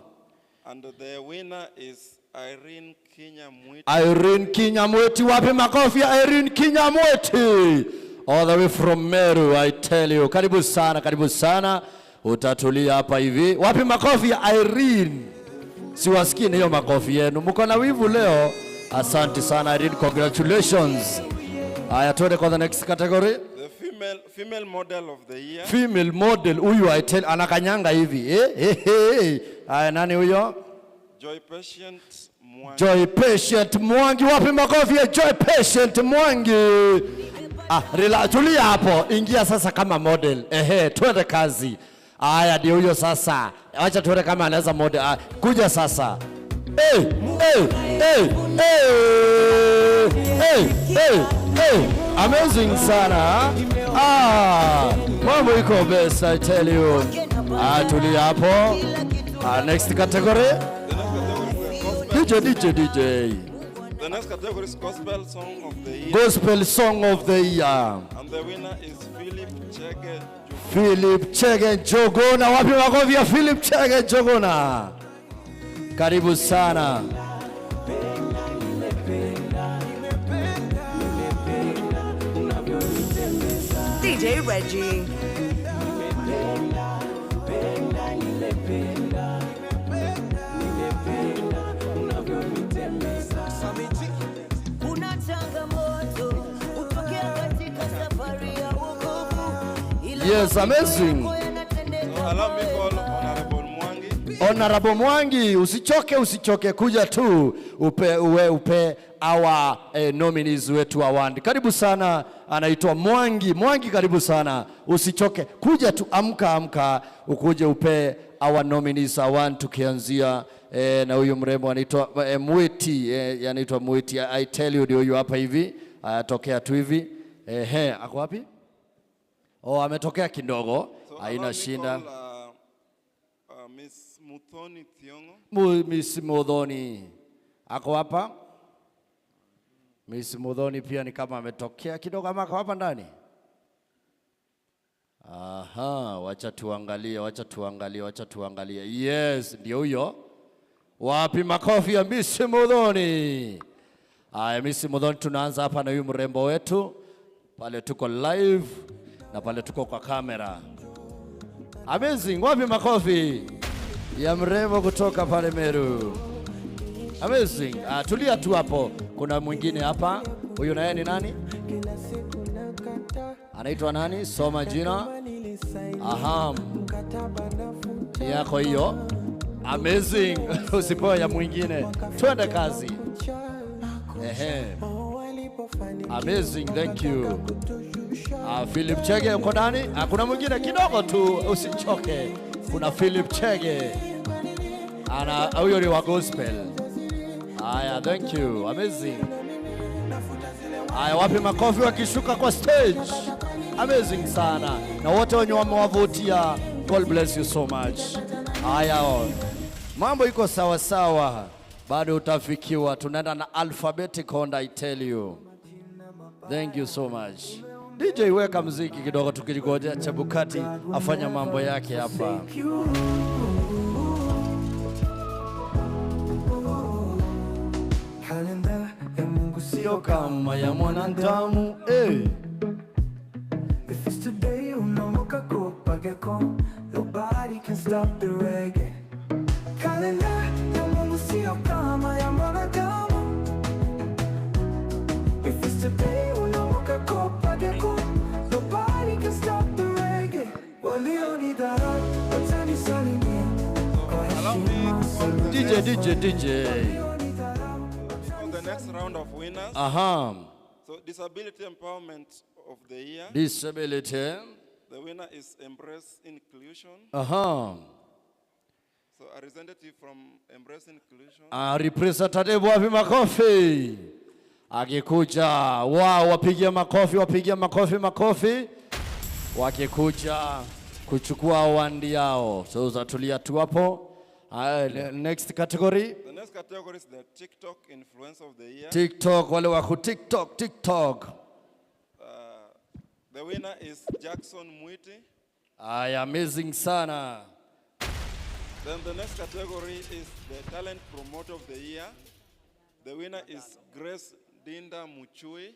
And the winner is Irene Kinyamweti. Irene Kinyamweti, wapi makofi ya Irene Kinyamweti? All the way from Meru, I tell you. Karibu sana. Utatulia hapa hivi. Wapi makofi ya Irene? Siwasikii hiyo makofi yenu. Mko na wivu leo. Asante sana Irene, congratulations. Aya, tuende kwa the next category. The female model of the year. Female model, huyu I tell anakanyanga hivi. Aya, nani huyo? Joy Patient Mwangi. Joy Patient Mwangi, wapi makofi ya Joy Patient Mwangi? Tulia hapo, ingia sasa kama model. Twende kazi. Aya, ndio huyo sasa. Acha tuone kama anaweza model. Kuja sasa. Amazing sana. Mambo iko best, I tell you. Tulia hapo. Next category. DJ. The next category is Gospel Song of the Year. Gospel Song of the Year. And the winner is Philip Chege Jogona. Wapi makofi ya Philip Chege Jogona? Karibu sana. DJ Reggie. Kuna changamoto utokea katika safari ya wokovu. Yes, amazing. Allow me call Honorable Mwangi. Honorable Mwangi, usichoke kuja tu upe our nominees wetu award. Karibu sana, anaitwa Mwangi. Mwangi, karibu sana. Usichoke, kuja tu, amka ukuje upe our nominees award, tukianzia na huyu mrembo anaitwa Mwiti, anaitwa Mwiti. I tell you, ndio huyu hapa hivi, atokea tu hivi. Ako wapi? Oh, ametokea kidogo. Haina shinda. Miss Muthoni Thiongo. Miss Muthoni. Ako hapa? Miss Muthoni pia ni kama ametokea kidogo, ama ako hapa ndani? Aha, wacha tuangalie. Yes, ndio huyo. Wapi makofi ya Miss Muthoni? Miss Muthoni, tunaanza hapa na huyu mrembo wetu. Pale tuko live na pale tuko kwa kamera. Amazing, wapi makofi ya mrembo kutoka pale Meru? Amazing. Tulia tu hapo. Kuna mwingine hapa. Huyu naye ni nani? Anaitwa nani? Soma jina. Aha. Ni yako hiyo. Amazing. Usipoe ya mwingine. Twende kazi. Amazing, thank you. Philip Chege uko ndani? Kuna mwingine kidogo tu, usichoke. Kuna Philip Chege. Huyo ni wa gospel. Haya, thank you. Amazing. Haya, wapi makofi wakishuka kwa stage? Amazing sana. Na wote wenye wamewavutia, God bless you so much. Haya, mambo iko sawa sawa. Bado utafikiwa. Tunaenda na alphabetical, I tell you. Thank you so much. DJ, weka muziki kidogo tukijigojea Chebukati afanya mambo yake hapa. Kalenda ya Mungu sio kama ya mwanadamu. If it's today unaamka kupageko, nobody can stop the reggae. Kalenda ya Mungu sio kama ya mwanadamu. If it's today unaamka kupageko, nobody can stop the reggae. Walionidhara watanisalimia kwa heshima. DJ. On the next round of winners. So disability empowerment of the year. Disability. The winner is Embrace Inclusion. So a representative from Embrace Inclusion. Representative wapi makofi? Akikuja, wow, wapigia makofi. Wakikuja kuchukua award yao. So utatulia tu hapo. Next category. The next category is the TikTok influencer of the year. TikTok, wale wako TikTok. The winner is Jackson Mwiti. Amazing sana. Then the next category is the talent promoter of the year. The winner is Grace Dinda Muchui.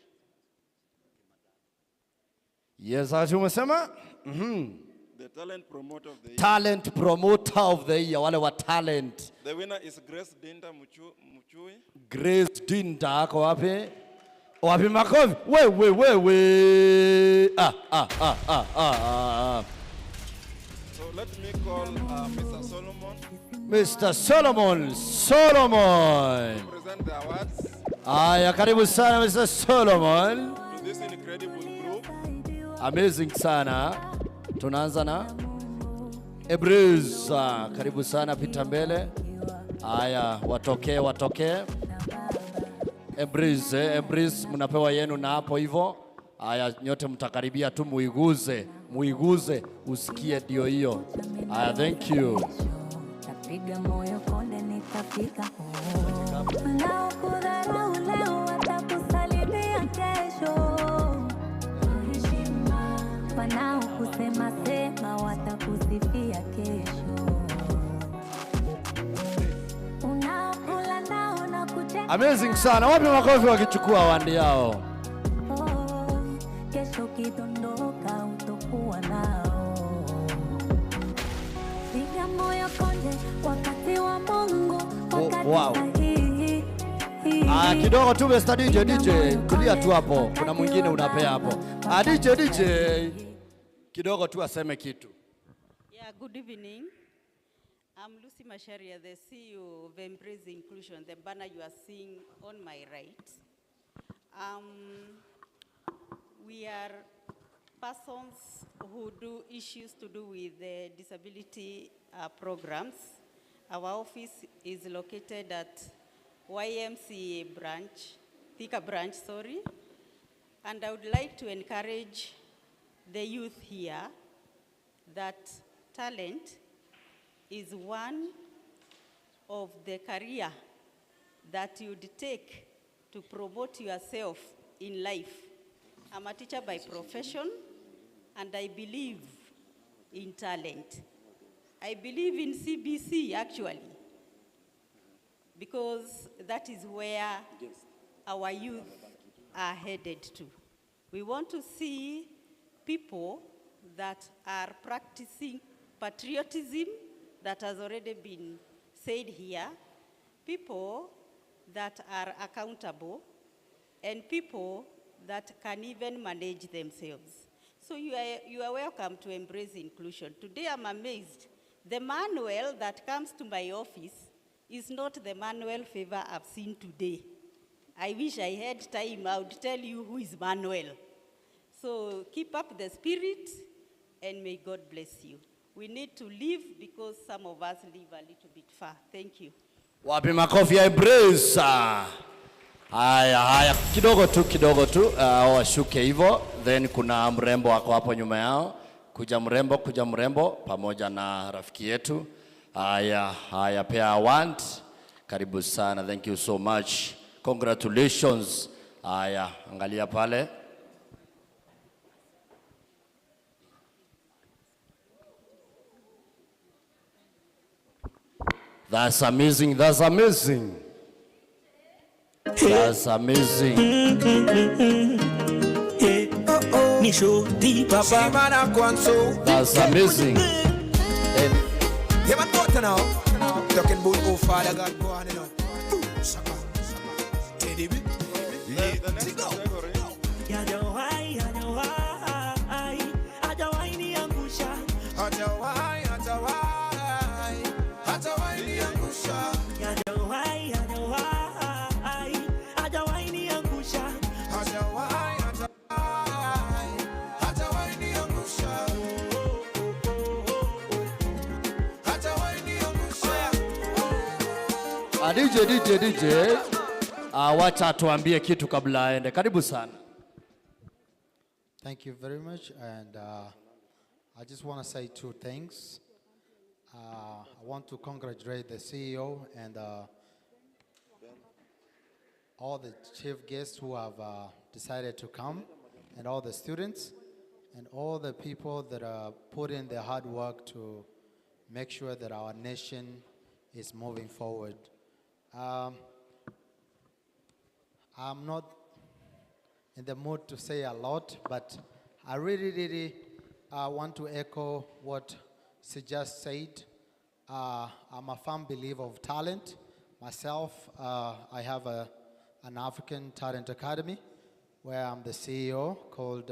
Yes, as umesema? The talent promoter of the year. Talent promoter of the year, wale wa talent. The winner is Grace Dinda Muchui. Grace Dinda, ako wapi? Wapi makofi? We. So let me call Mr. Solomon. Mr. Solomon. Present the awards. Karibu sana Mr. Solomon. To this incredible group. Amazing sana. Tunaanza na Ebrews. Karibu sana, pita mbele. Watokee. Ebrews mnapewa yenu na hapo hivyo. Nyote mtakaribia tu muiguze usikie ndio hiyo. Thank you. Tapiga moyo konde nitafika. Na kudharau leo watakusalimia kesho. Heshima. Wanao kusema watakusifia kesho. Unakula nao na kucheka. Amazing sana. Wapi makofi wakichukua award yao? Kesho wakidondoka utakuwa nao. Piga moyo konde wakati wa Mungu, wakati wow. sahihi. Kidogo tu Mr. DJ, kulia tu hapo. Kuna mwingine unapea hapo. DJ, kidogo tu aseme kitu. Yeah, good evening. I'm Lucy Masharia, the CEO of Embrace Inclusion, the banner you are seeing on my right. We are persons who do issues to do with the disability programs. Our office is located at YMCA branch, Thika branch, sorry. And I would like to encourage the youth here that talent is one of the career that you'd take to promote yourself in life. I'm a teacher by profession, and I believe in talent. I believe in CBC, actually, because that is where our youth are headed to. We want to see people that are practicing patriotism, that has already been said here, people that are accountable, and people that can even manage themselves. So you are welcome to Embrace Inclusion. Today I'm amazed. The manual that comes to my office is not the manual favor I've seen today. I wish I had time, I would tell you who is Manuel. So keep up the spirit, and may God bless you. We need to live because some of us live a little bit far. Thank you. Wapi makofi ya Embrace. Haya, kidogo tu, washuke hivyo. Then kuna mrembo wako hapo nyuma yao. Kuja mrembo, pamoja na rafiki yetu. Haya, pia want. Karibu sana, thank you so much. Congratulations. Haya, angalia pale. That's amazing. That's amazing. That's amazing. That's amazing. Yeah, man, go to now. Talking about oh Father God, go on, you know. Teddy B. Let's go. DJ, wacha tuambie kitu kabla aende. Karibu sana. Thank you very much, and I just want to say two things. I want to congratulate the CEO and all the chief guests who have decided to come, and all the students, and all the people that put in their hard work to make sure that our nation is moving forward. I'm not in the mood to say a lot, but I really want to echo what she just said. I'm a firm believer of talent. Myself, I have an African Talent Academy where I'm the CEO, called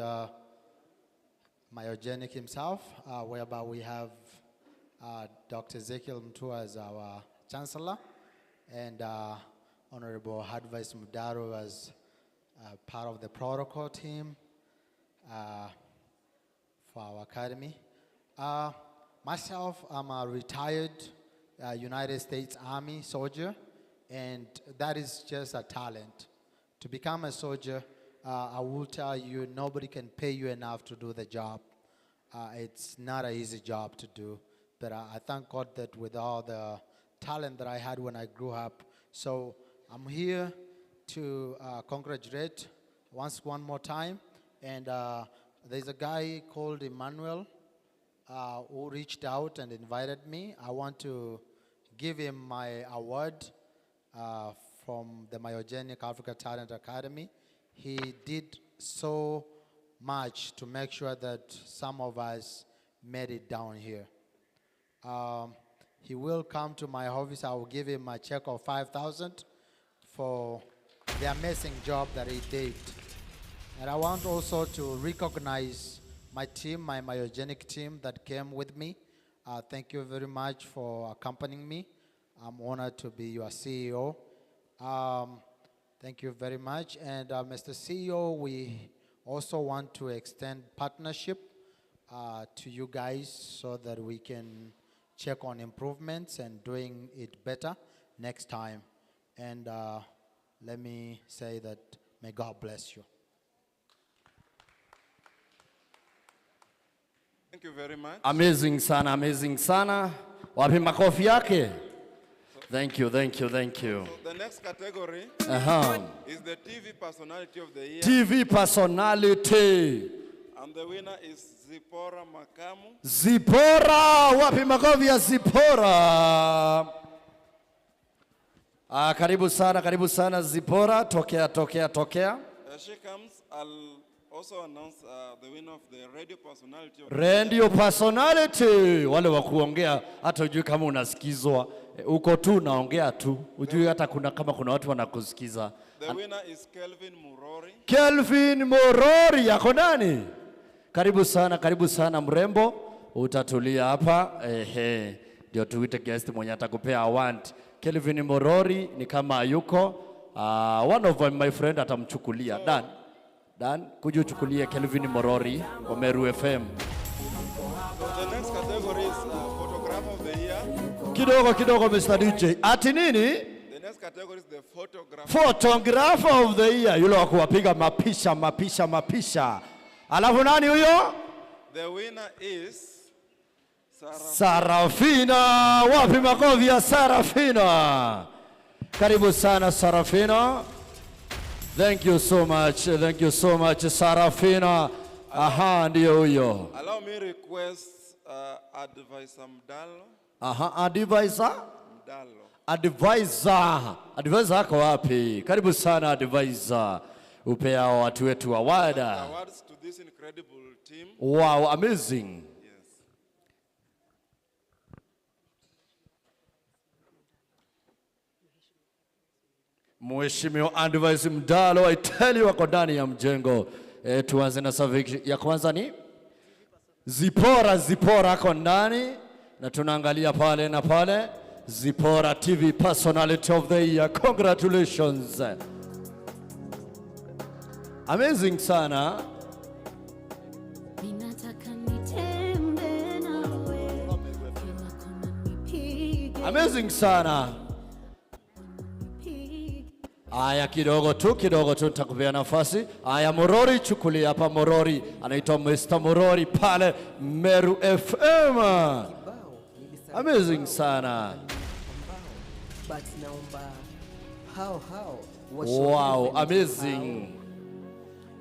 Myogenic himself, whereby we have Dr. Ezekiel Mtua as our chancellor, and Honorable Hadvice Mudaro as part of the protocol team for our academy. Myself, I'm a retired United States Army soldier, and that is just a talent. To become a soldier, I will tell you, nobody can pay you enough to do the job. It's not an easy job to do, but I thank God that with all the talent that I had when I grew up. So I'm here to congratulate one more time. And there's a guy called Emmanuel who reached out and invited me. I want to give him my award from the Myogenic Africa Talent Academy. He did so much to make sure that some of us made it down here. He will come to my office. I will give him a check of 5,000 for the amazing job that he did. And I want also to recognize my team, my myogenic team that came with me. Thank you very much for accompanying me. I'm honored to be your CEO. Thank you very much. And Mr. CEO, we also want to extend partnership to you guys so that we can check on improvements and doing it better next time. And let me say that may God bless you. Thank you very much. Amazing sana, amazing sana. Wapi makofi yake? Thank you, thank you, thank you. So the next category is the TV Personality of the Year. TV Personality. And the winner is Zipporah Makamu. Zipporah, wapi makofi ya Zipporah? Karibu sana Zipporah, tokea. She comes, I'll also announce the winner of the Radio Personality of the Radio Personality, wale wa kuongea hata hujui kama unasikizwa, uko tu naongea tu, hujui hata kama kuna watu wanakusikiza. The winner is Kelvin Murori. Kelvin Murori yako nani? Karibu sana mrembo, utatulia hapa, ndio tuite guest mwenye atakupea award. Kelvin Murori ni kama yuko, one of my friend atamchukulia, Dan, kujuchukulia Kelvin Murori kwa Meru FM. The next category is Photographer of the Year. Kidogo Mr. DJ. Ati nini? The next category is the Photographer of the Year. Yule wa kuwapiga mapisha. Alafu nani huyo? The winner is Sarafina. Wapi makofi ya Sarafina? Karibu sana Sarafina. Thank you so much, Sarafina. Aha, ndio huyo. Allow me request Advisor Mdalo. Advisor? Mdalo. Advisor ako wapi? Karibu sana Advisor. Upea watu wetu awada. Awards to this incredible team. Wow, amazing. Mheshimiwa Advisor Mdalo, I tell you wako ndani ya mjengo. Tuanze na survey ya kwanza ni Zipporah ako ndani na tunaangalia pale na pale. Zipporah TV Personality of the Year. Congratulations. Amazing sana. Amazing sana. Aya, kidogo tu nitakupea nafasi. Aya, Murori chukulia hapa. Murori anaitwa Mr. Murori pale Meru FM. Amazing sana. Wow, amazing.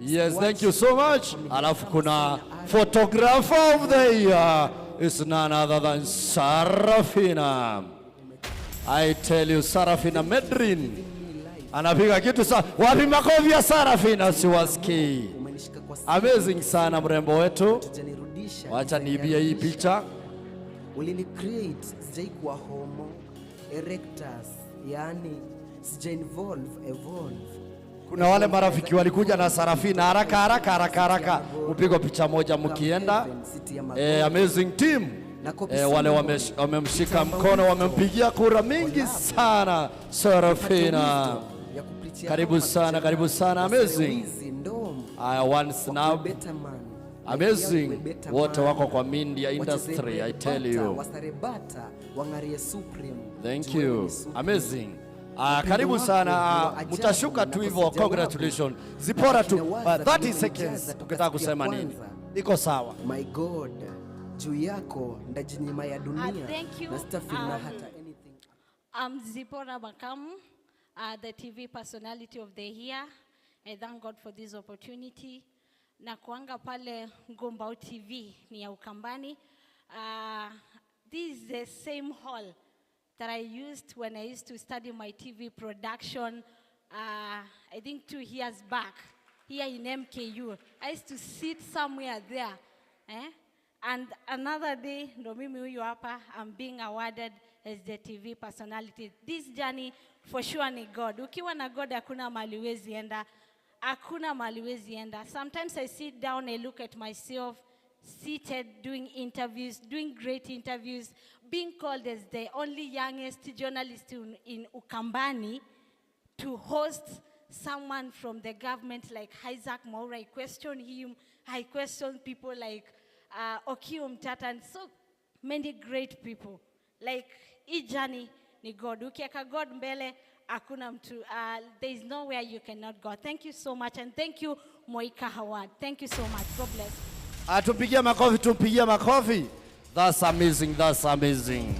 Yes, thank you so much. Alafu kuna Photographer of the Year is none other than Sarafina. I tell you, Sarafina Medrin. Anapiga kitu sana. Wapi makofi ya Sarafina siwasikii. Amazing sana mrembo wetu. Wacha niibie hii picha. Ulini create sijaikuwa homo erectus, yani sija evolve. Kuna wale marafiki walikuja na Sarafina haraka upigwa picha moja mkienda. Amazing team. Wale wamemshika mkono, wamempigia kura mingi sana Sarafina. Karibu sana, amazing. One snap. Amazing. Wote wako kwa media industry, I tell you. Thank you. Amazing. Karibu sana, mtashuka tu hivyo. Congratulations. Zipporah tu 30 seconds ukitaka kusema nini. Iko sawa. My God, juu yako ndajinyima ya dunia na sitafina hata anything. I'm Zipporah Makamu, the TV Personality of the Year. I thank God for this opportunity. Na kuanga pale Ngumbau TV ni ya Ukambani. This is the same hall that I used when I used to study my TV production, I think 2 years back. here in MKU. I used to sit somewhere there. And another day, ndo mimi huyu hapa, I'm being awarded as the TV personality. This journey for sure ni God. Ukiwa na God hakuna mahali huwezi enda. Hakuna mahali huwezi enda. Sometimes I sit down and look at myself seated doing interviews, doing great interviews, being called as the only youngest journalist in Ukambani to host someone from the government like Isaac Maura. I question him. I question people like Okio Mtata and so many great people. Like Ijani ni God. Ukieka God mbele, hakuna mtu. There is nowhere you cannot go. Thank you so much, and thank you, Moika Awards. Thank you so much. God bless. Tumpigie makofi, tumpigie makofi. That's amazing, that's amazing.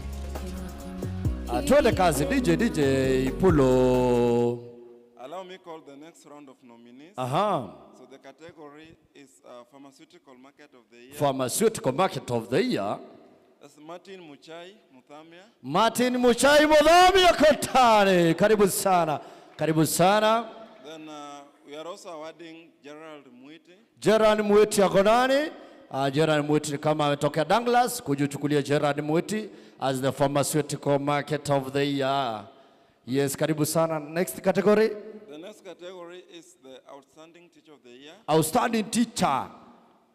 Tuende kazi, DJ Pulo. Allow me call the next round of nominees. So the category is Pharmaceutical Market of the Year. Pharmaceutical Market of the Year. That's Martin Muchai, Muthamia. Martin Muchai, Muthamia Kotani. Karibu sana. Karibu sana. Then we are also awarding Gerald Mwiti. Gerard Mwiti ako nani? Gerard Mwiti kama ametokea Douglas, kujuchukulia Gerard Mwiti as the Pharmaceutical Market of the Year. Yes, karibu sana. Next category? The next category is the Outstanding Teacher of the Year. Outstanding Teacher.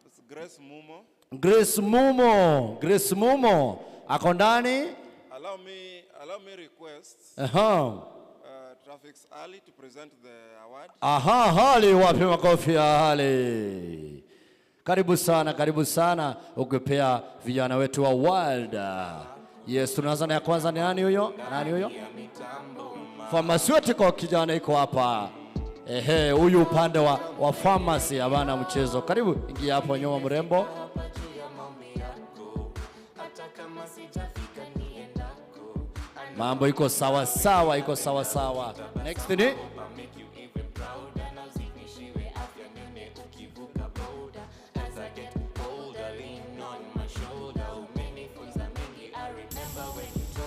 It's Grace Mumo. Grace Mumo. Grace Mumo. Ako ndani? Allow me request Traffic's Ali to present the award. Hali wapi makofi ya Hali. Karibu sana, karibu sana ukipea vijana wetu wa award. Yes, tunaanza na ya kwanza ni nani huyo? Nani huyo? Pharmaceutical kijana iko hapa. Huyu upande wa pharmacy abana mchezo. Karibu, ingia hapo nyuma mrembo. Mambo iko sawa sawa, iko sawa sawa. Next ni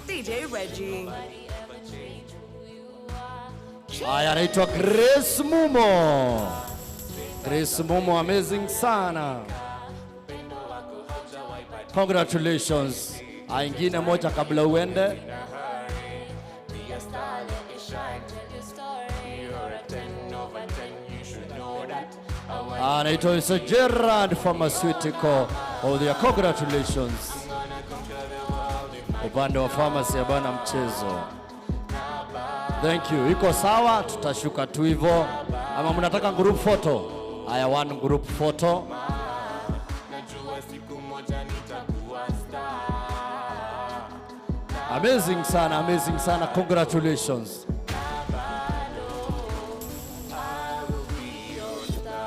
DJ Reggie. Aya, anaitwa Grace Mumo. Grace Mumo, amazing sana. Congratulations. Ingine moja kabla uende. Anaitwa Mr. Gerard Pharmaceutical. Oh, dear, congratulations. Upande wa pharmacy abana mchezo. Thank you. Iko sawa, tutashuka tu hivyo. Ama mnataka group photo? Aya, one group photo. Amazing sana, amazing sana. Congratulations.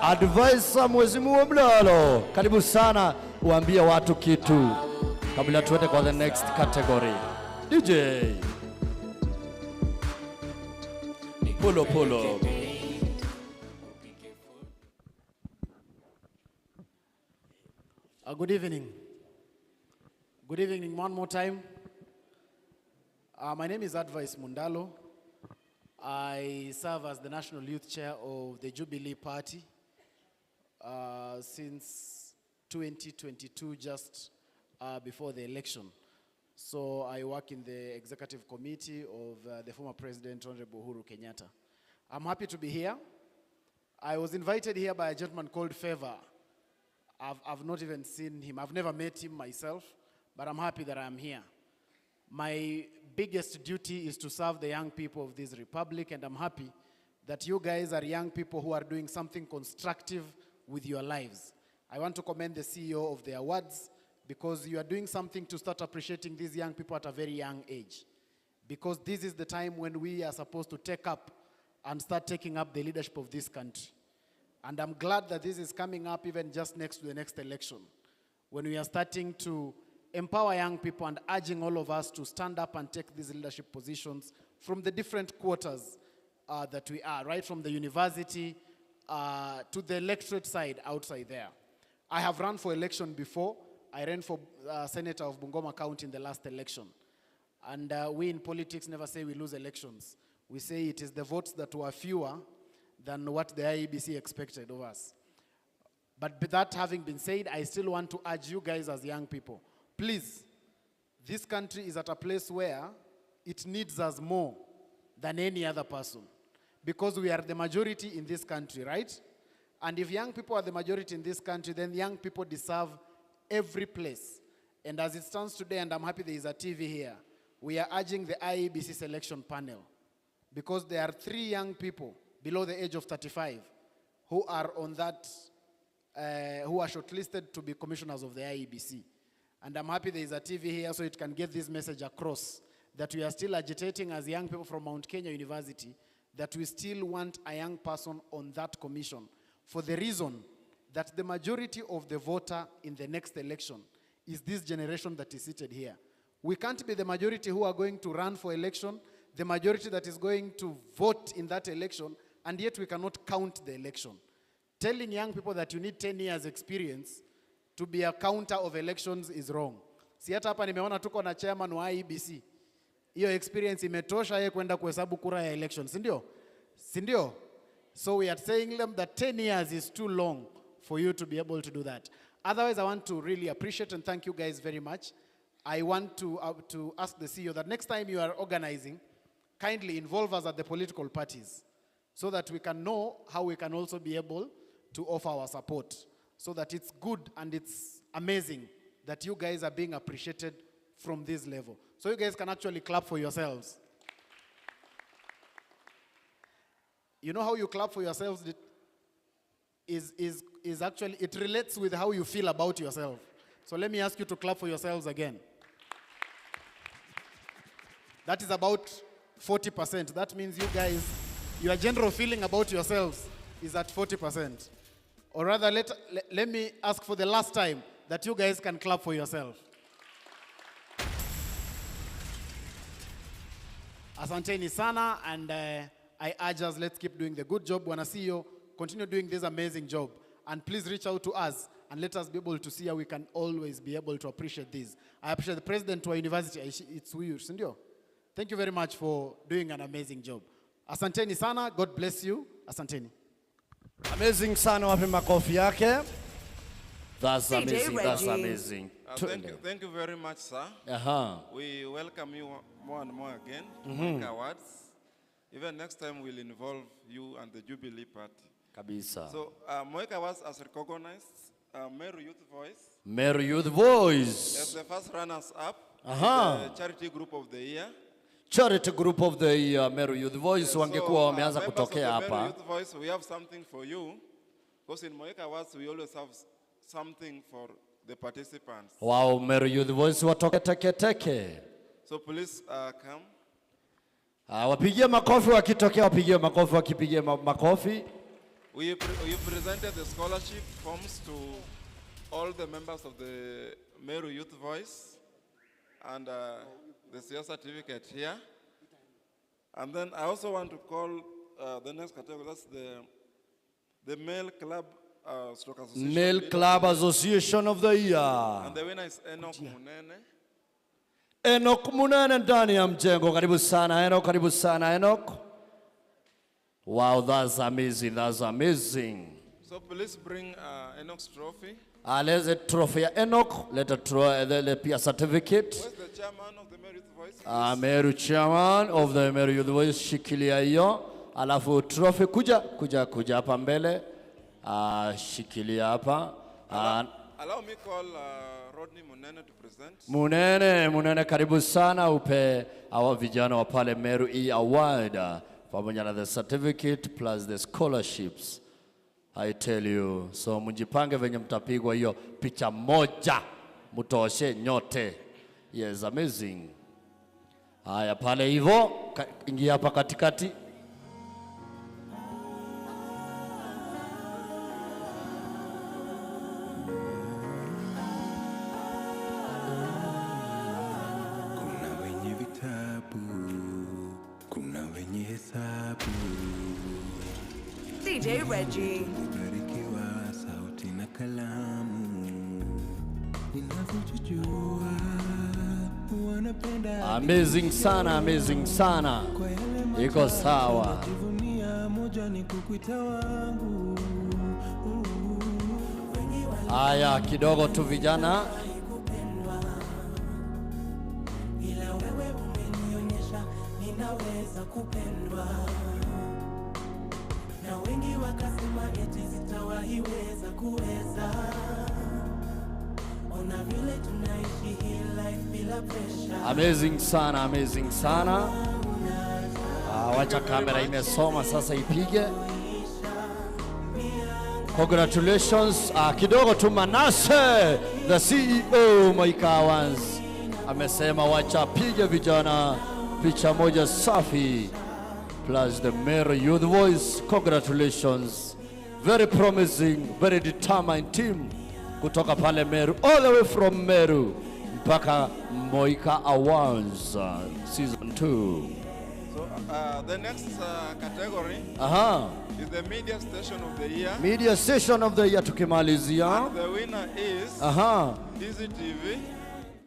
Advisor Mwezimu wa Mlalo. Karibu sana, uambie watu kitu kabla tuende kwa the next category. DJ Polo. Good evening. Good evening one more time. My name is Advice Mundalo. I serve as the National Youth Chair of the Jubilee Party since 2022, just before the election. So I work in the executive committee of the former President, Honorable Uhuru Kenyatta. I'm happy to be here. I was invited here by a gentleman called Favor. I've not even seen him. I've never met him myself, but I'm happy that I'm here. My biggest duty is to serve the young people of this republic, and I'm happy that you guys are young people who are doing something constructive with your lives. I want to commend the CEO of the awards because you are doing something to start appreciating these young people at a very young age. Because this is the time when we are supposed to take up and start taking up the leadership of this country. And I'm glad that this is coming up even just next to the next election, when we are starting to empower young people and urging all of us to stand up and take these leadership positions from the different quarters that we are, right from the university to the electorate side outside there. I have run for election before. I ran for Senator of Bungoma County in the last election. And we in politics never say we lose elections. We say it is the votes that were fewer than what the IEBC expected of us. But that having been said, I still want to urge you guys as young people, please, this country is at a place where it needs us more than any other person, because we are the majority in this country, right? And if young people are the majority in this country, then young people deserve every place. And as it stands today, and I'm happy there is a TV here, we are urging the IEBC selection panel, because there are 3 young people below the age of 35 who are on that, who are shortlisted to be commissioners of the IEBC. And I'm happy there is a TV here so it can get this message across, that we are still agitating as young people from Mount Kenya University, that we still want a young person on that commission, for the reason that the majority of the voter in the next election is this generation that is seated here. We can't be the majority who are going to run for election, the majority that is going to vote in that election, and yet we cannot count the election. Telling young people that you need 10 years experience to be a counter of elections is wrong. Si hata hapa nimeona tuko na chairman wa IEBC. Hiyo experience imetosha yeye kwenda kuhesabu kura ya elections, sindio? Sindio? So we are saying them that 10 years is too long for you to be able to do that. Otherwise, I want to really appreciate and thank you guys very much. I want to ask the CEO that next time you are organizing, kindly involve us at the political parties, so that we can know how we can also be able to offer our support, so that it's good and it's amazing that you guys are being appreciated from this level. So you guys can actually clap for yourselves. You know how you clap for yourselves is actually, it relates with how you feel about yourself. So let me ask you to clap for yourselves again. That is about 40%. That means you guys, your general feeling about yourselves is at 40%. Or rather, let me ask for the last time that you guys can clap for yourself. Asanteni sana, and I urge us, let's keep doing the good job. Bwana CEO, continue doing this amazing job. And please reach out to us and let us be able to see how we can always be able to appreciate this. I appreciate the president of our university. It's you, sindio? Thank you very much for doing an amazing job. Asanteni sana, God bless you. Asanteni. Amazing sana, wapi makofi yake. That's DJ amazing, that's Reggie. amazing. Thank you very much, sir. We welcome you more and more again to Moika Awards. Even next time we'll involve you and the Jubilee Party. Kabisa. So Moika Awards has recognized Meru Youth Voice. Meru Youth Voice. As the first runners-up, the charity group of the year. Charity group of the year, Meru Youth Voice, wangekuwa wameanza kutokea hapa. Meru Youth Voice, we have something for you. Because in Moika Awards, we always have something for the participants. Wow, Meru Youth Voice watoke teke teke. So please come. Wapigie makofi wakitokea, wapigie makofi wakipigie makofi. We presented the scholarship forms to all the members of the Meru Youth Voice, and the CEO certificate here. And then I also want to call the next category, that's the Male Club Stroke Association. Male Club Association of the Year. And the winner is Enoch Munene. Enoch Munene ndani ya mjengo. Karibu sana Enoch, karibu sana Enoch. Wow, that's amazing, that's amazing. So please bring Enoch's trophy. There's a trophy Enoch, let a certificate. Where's the chairman of the Meru Youth Voice? Meru chairman of the Meru Youth Voice, shikilia hiyo. Alafu trophy kuja hapa mbele. Shikilia hapa. Allow me call Rodney Munene to present. Munene karibu sana, upe hawa vijana wa pale Meru Award pamoja na the certificate plus the scholarships. I tell you, so mjipange venye mtapigwa hiyo picha moja, mutoshe nyote. Yes, amazing. Haya pale hivyo, ingia hapa katikati. Kuna wenye vitabu, kuna wenye hesabu. DJ Reggie. Barikiwa sauti na kalamu. Ninavyojua wanapenda. Amazing sana, amazing sana. Iko sawa. Jivunia moja moja ni kukuita wangu. Aya, kidogo tu vijana. Ila wewe umenionyesha ninaweza kupendwa. Na wengi wakasema eti sitawahiweza kuweza. Ona vile tunaishi hii life bila pressure. Amazing sana, amazing sana. Wacha kamera imesoma sasa ipige. Congratulations. Kidogo tu Manase, the CEO Moika Awards, amesema wacha pige vijana picha moja safi plus the Meru Youth Voice. Congratulations. Very promising, very determined team kutoka pale Meru, all the way from Meru mpaka Moika Awards season 2. So the next category is the media station of the year. Media station of the year tukimalizia. And the winner is Dizzy TV.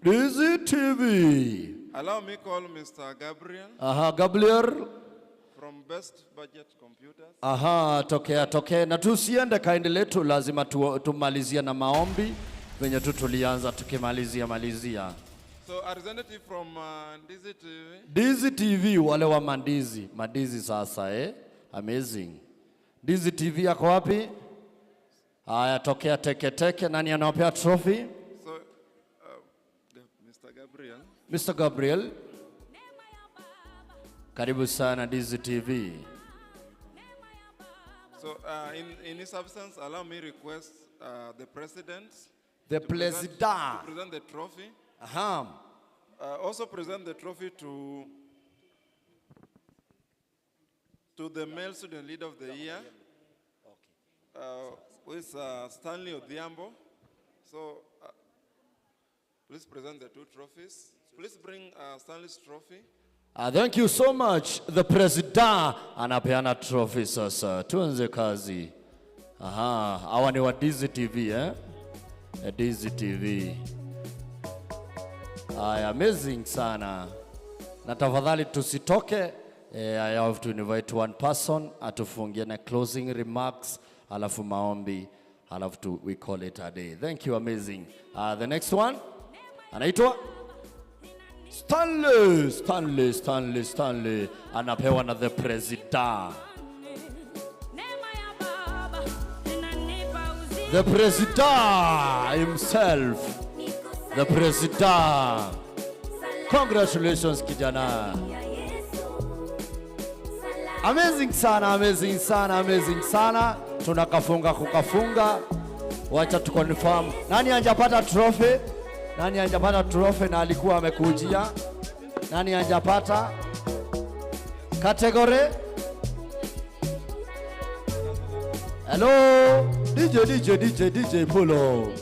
Dizzy TV. Allow me call Mr. Gabriel. Gabriel. From Best Budget Computers. Tokea na tusiende kaendelee tu, lazima tumalizia na maombi venye tu tulianza tukimalizia. So a representative from Dizzy TV. Dizzy TV, wale wa mandizi sasa amazing. Dizzy TV yako wapi? Haya, tokea teke. Nani anawapea trophy? So Mr. Gabriel. Mr. Gabriel. Karibu sana Dizzy TV. So in his absence, allow me request the president. The to president. present the trophy. Also present the trophy to the male student leader of the year, who is Stanley Odhiambo. So please present the two trophies. Please bring Stanley's trophy. Thank you so much. The president anapeana trophy sasa. Tuanze kazi. Hawa ni wa Dizzy TV Dizzy TV. Amazing sana. Na tafadhali tusitoke. I have to invite one person atufungie na closing remarks, alafu maombi, alafu we call it a day. Thank you, amazing. The next one anaitwa Stanley anapewa na the president. The president himself. The president. Congratulations kijana. Amazing sana. Tunakafunga kukafunga. Wacha tukonfirm. Nani hajapata trophy? Na alikuwa amekujia? Nani hajapata? Category? Hello? DJ Polo.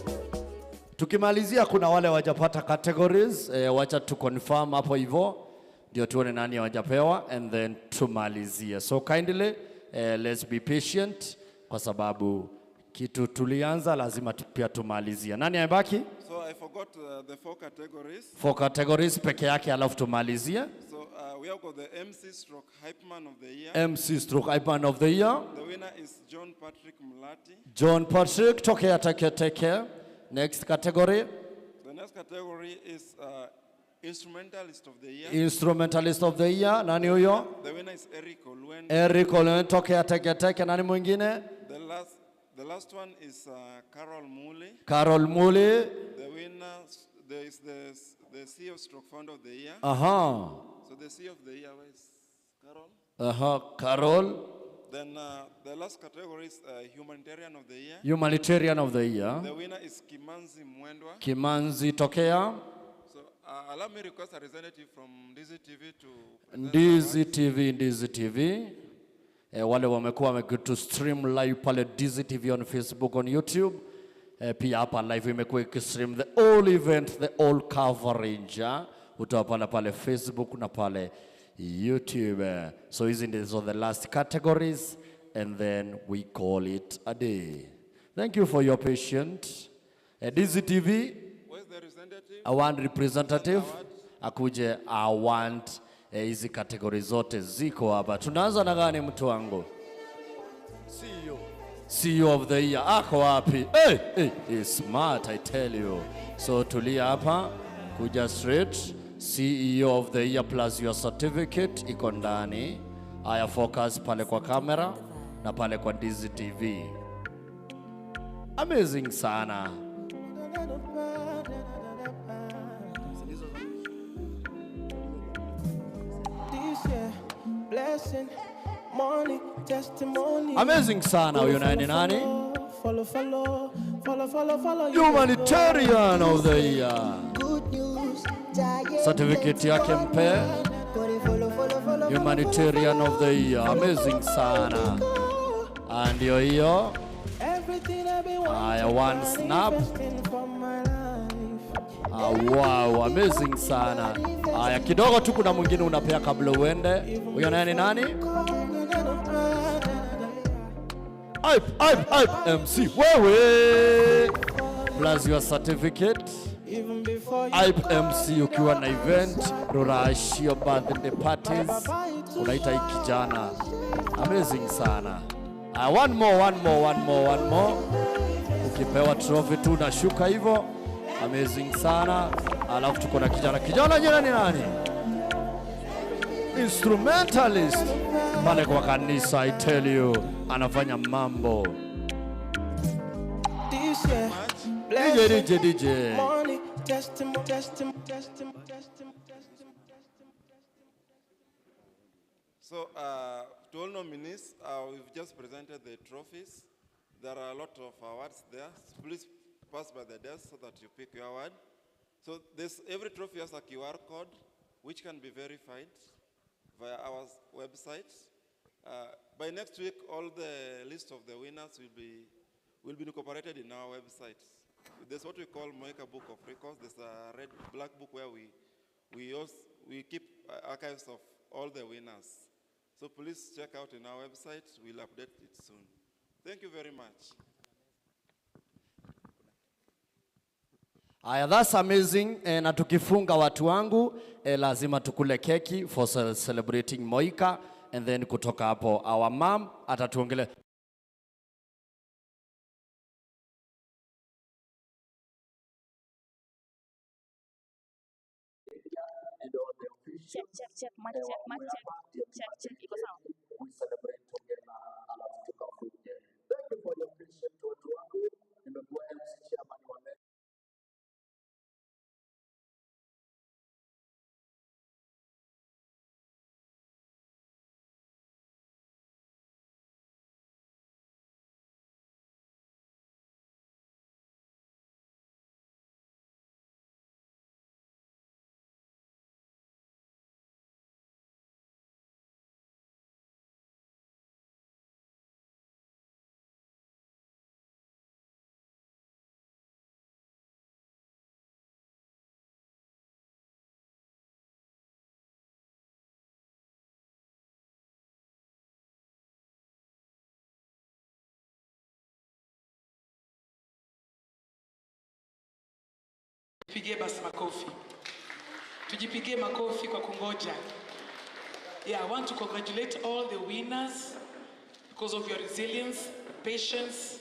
Tukimalizia kuna wale wajapata categories, wacha tukonfirm hapo hivyo. Ndio tuone nani wajapewa and then tumalizie. So kindly let's be patient kwa sababu kitu tulianza lazima pia tumalizia. Nani amebaki? So I forgot the 4 categories. 4 categories peke yake alafu tumalizie. So we have got the MC/Hype Man of the year. MC/Hype Man of the year. The winner is John Patrick Mlati. John Patrick tokea teke. Next category. The next category is Instrumentalist of the year. Instrumentalist of the year. Nani huyo? The winner is Eric Olwen. Eric Olwen tokea teke. Nani mwingine? The last one is Carol Muli. Carol Muli. The winner is the CEO/founder of the year. So the CEO of the year is Carol. Carol. Then the last category is Humanitarian of the year. Humanitarian of the year. The winner is Kimanzi Mwendwa. Kimanzi tokea. So allow me request a representative from Dizzy TV to Dizzy TV. Wale wamekuwa wamekitu stream live pale Dizzy TV on Facebook, on YouTube. Pia hapa live imekuwa ikistream the all event, the all coverage. Utawapata pale Facebook na pale YouTube. So these are the last categories and then we call it a day. Thank you for your patience. Dizzy TV, where's the representative? I want representative. Akuje, I want hizi categories zote ziko hapa. Tunaanza na gani mtu wangu? CEO of the year. Ako wapi? Hey, hey, he's smart, I tell you. So tulia hapa, kuja straight. CEO of the year plus your certificate iko ndani. Aya, focus pale kwa kamera na pale kwa Dizzy TV. Amazing sana. Blessing, money, testimony. Amazing sana huyo nani nani? Follow, follow, follow, follow, follow. Humanitarian of the year. Certificate yake mpe. Humanitarian of the year. Amazing sana. And hiyo. Aya, one snap. Wow, amazing sana. Aya, kidogo tu kuna mwingine unapea kabla uende. Huyo nani nani? Hype MC wewe. Plus your certificate. Hype MC ukiwa na event, rurashio birthday parties, unaita hii kijana. Amazing sana. One more. Ukipewa trophy tu nashuka hivyo. Amazing sana. Alafu tuko na kijana jina ni nani? Instrumentalist pale kwa kanisa, I tell you, anafanya mambo. DJ. So, to all nominees, we've just presented the trophies. There are a lot of awards there. So please pass by the desk so that you pick your award. So every trophy has a QR code which can be verified via our website. By next week, all the list of the winners will be incorporated in our website. There's what we call Moika Book of Records. There's a black book where we keep archives of all the winners. So please check out in our website. We'll update it soon. Thank you very much. Aya, that's amazing. Na tukifunga watu wangu, lazima tukule keki for celebrating Moika, and then kutoka hapo our mom atatuongelea. Check, mic check, iko sawa. We celebrate together, alafu tukafunge. Thank you for your patience watu wangu. Nimekuwa MC chairman wa Tujipigie basi makofi. Tujipigie makofi kwa kungoja. Yeah, I want to congratulate all the winners because of your resilience, patience,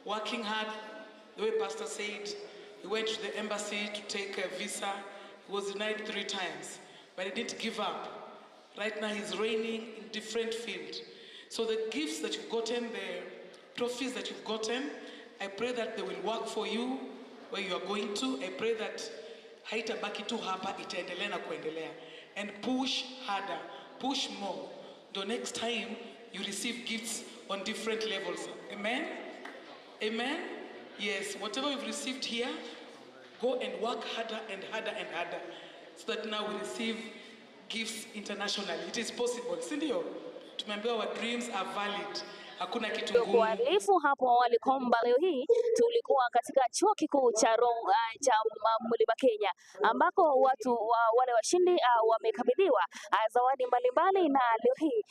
working hard. The way Pastor said, he went to the embassy to take a visa. He was denied 3 times, but he didn't give up. Right now he's reigning in different fields. So the gifts that you've gotten, the trophies that you've gotten, I pray that they will work for you where you are going to. I pray that haitabaki tu hapa, itaendelea na kuendelea. And push harder, push more. The next time you receive gifts on different levels. Amen? Amen? Yes, whatever you've received here, go and work harder and harder and harder so that now we receive gifts internationally. It is possible. Sindio? Tumeambiwa our dreams are valid. Hakuna kitu ngumu. Kualifu hapo awali kwamba leo hii tulikuwa katika chuo kikuu cha Mlima Kenya ambako watu wale washindi wamekabidhiwa zawadi mbalimbali, na leo hii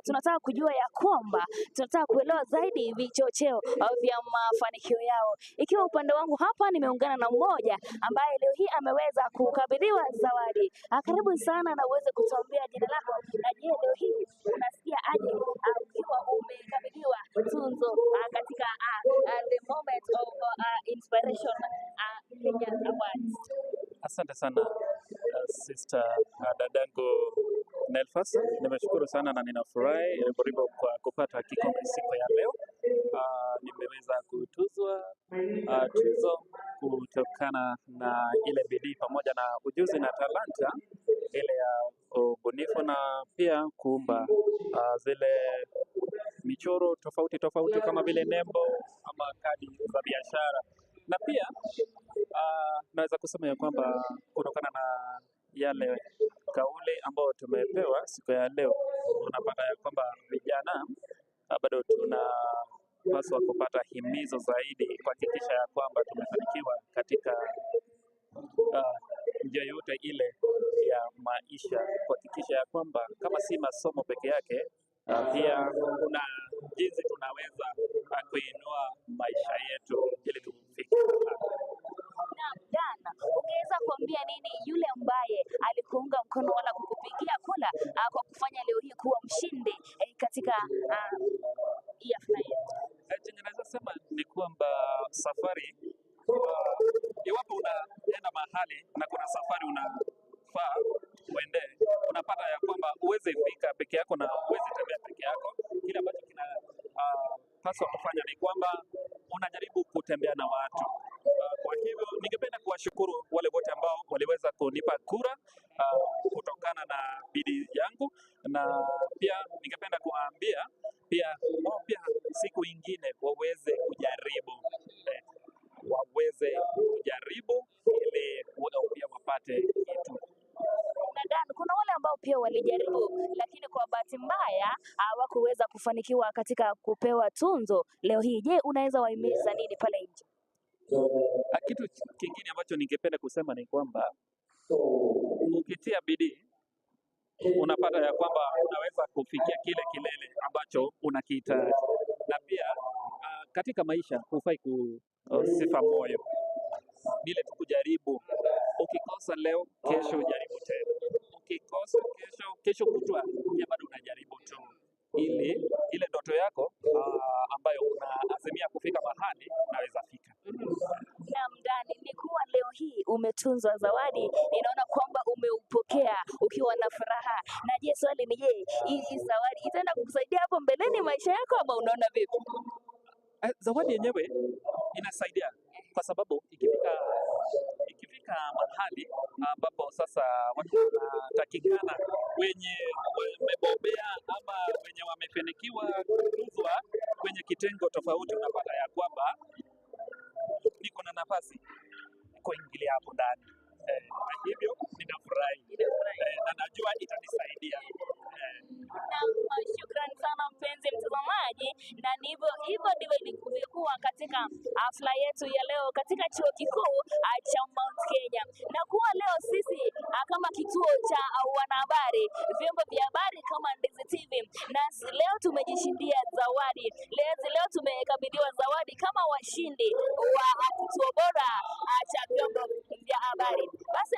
tunataka kujua ya kwamba tunataka kuelewa zaidi vichocheo vya mafanikio yao. Ikiwa upande wangu hapa nimeungana na mmoja ambaye leo hii ameweza kukabidhiwa zawadi. Karibu sana na uweze kutuambia jina lako na je, leo hii unasikia aje ukiwa umekabidhiwa tunzo Pastor dadangu Nelfas. Nimeshukuru sana na ninafurahi karibu kwa kupata kikombe siku ya leo. Nimeweza kutuzwa tuzo kutokana na ile bidii pamoja na ujuzi na talanta ile ya ubunifu na pia kuumba zile michoro tofauti tofauti kama vile nembo ama kadi za biashara. Na pia naweza kusema ya kwamba kutokana na yale kauli ambayo tumepewa siku ya leo, tunapata ya kwamba vijana bado tunapaswa kupata himizo zaidi kuhakikisha ya kwamba tumefanikiwa katika njia yote ile ya maisha, kuhakikisha ya kwamba kama si masomo peke yake, pia kuna jinsi tunaweza kuinua maisha yetu ili tufike. Dana, ungeweza kuambia nini yule ambaye alikuunga mkono wala kukupigia kula kwa kufanya leo hii kuwa mshindi katika hafla yetu? Chenye naweza sema ni kwamba safari, iwapo unaenda mahali na kuna safari unafaa uende, unapata ya kwamba uweze fika peke yako na uweze tembea peke yako. Kile ambacho kinapaswa kufanya ni kwamba unajaribu kutembea na watu. Kwa hivyo ningependa kuwashukuru wale wote ambao waliweza kunipa kura kutokana na bidii yangu, na pia ningependa kuwaambia pia siku ingine waweze kujaribu ili pia wapate kitu. Na Dan, kuna wale ambao pia walijaribu lakini kwa bahati mbaya hawakuweza kufanikiwa katika kupewa tunzo leo hii. Je, unaweza wahimiza nini pale nje? Kitu kingine ambacho ningependa kusema ni kwamba ukitia bidii unapata ya kwamba unaweza kufikia kile kilele ambacho unakihitaji. Na pia katika maisha hufai kusifa moyo, ile tu kujaribu. Ukikosa leo, kesho jaribu tena. Ukikosa kesho kutwa pia bado unajaribu tu, ili ile ndoto yako ambayo unaazimia kufika mahali unaweza fika. Naam, Dani, ni kuwa leo hii umetunzwa zawadi, ninaona kwamba umeupokea ukiwa na furaha. Na je, swali ni je, hii zawadi itaenda kukusaidia hapo mbeleni maisha yako ama unaona vipi? Zawadi yenyewe inasaidia kwa sababu ikifika mahali ambapo sasa watu wanatakikana wenye wamebobea ama wenye wamefanikiwa kutuzwa kwenye kitengo tofauti, unapata ya kwamba niko na nafasi kuingilia hapo ndani. Kwa hivyo ninafurahi na najua itanisaidia. Shukrani sana mpenzi mtazamaji, na hivyo ndivyo ilivyokuwa katika hafla yetu ya leo katika chuo kikuu cha Mount Kenya. Na kuwa leo sisi kama kituo cha wanahabari, vyombo vya habari kama Ndizi TV, na leo tumejishindia zawadi. Leo tumekabidhiwa zawadi kama washindi wa kituo bora cha vyombo vya habari. Basi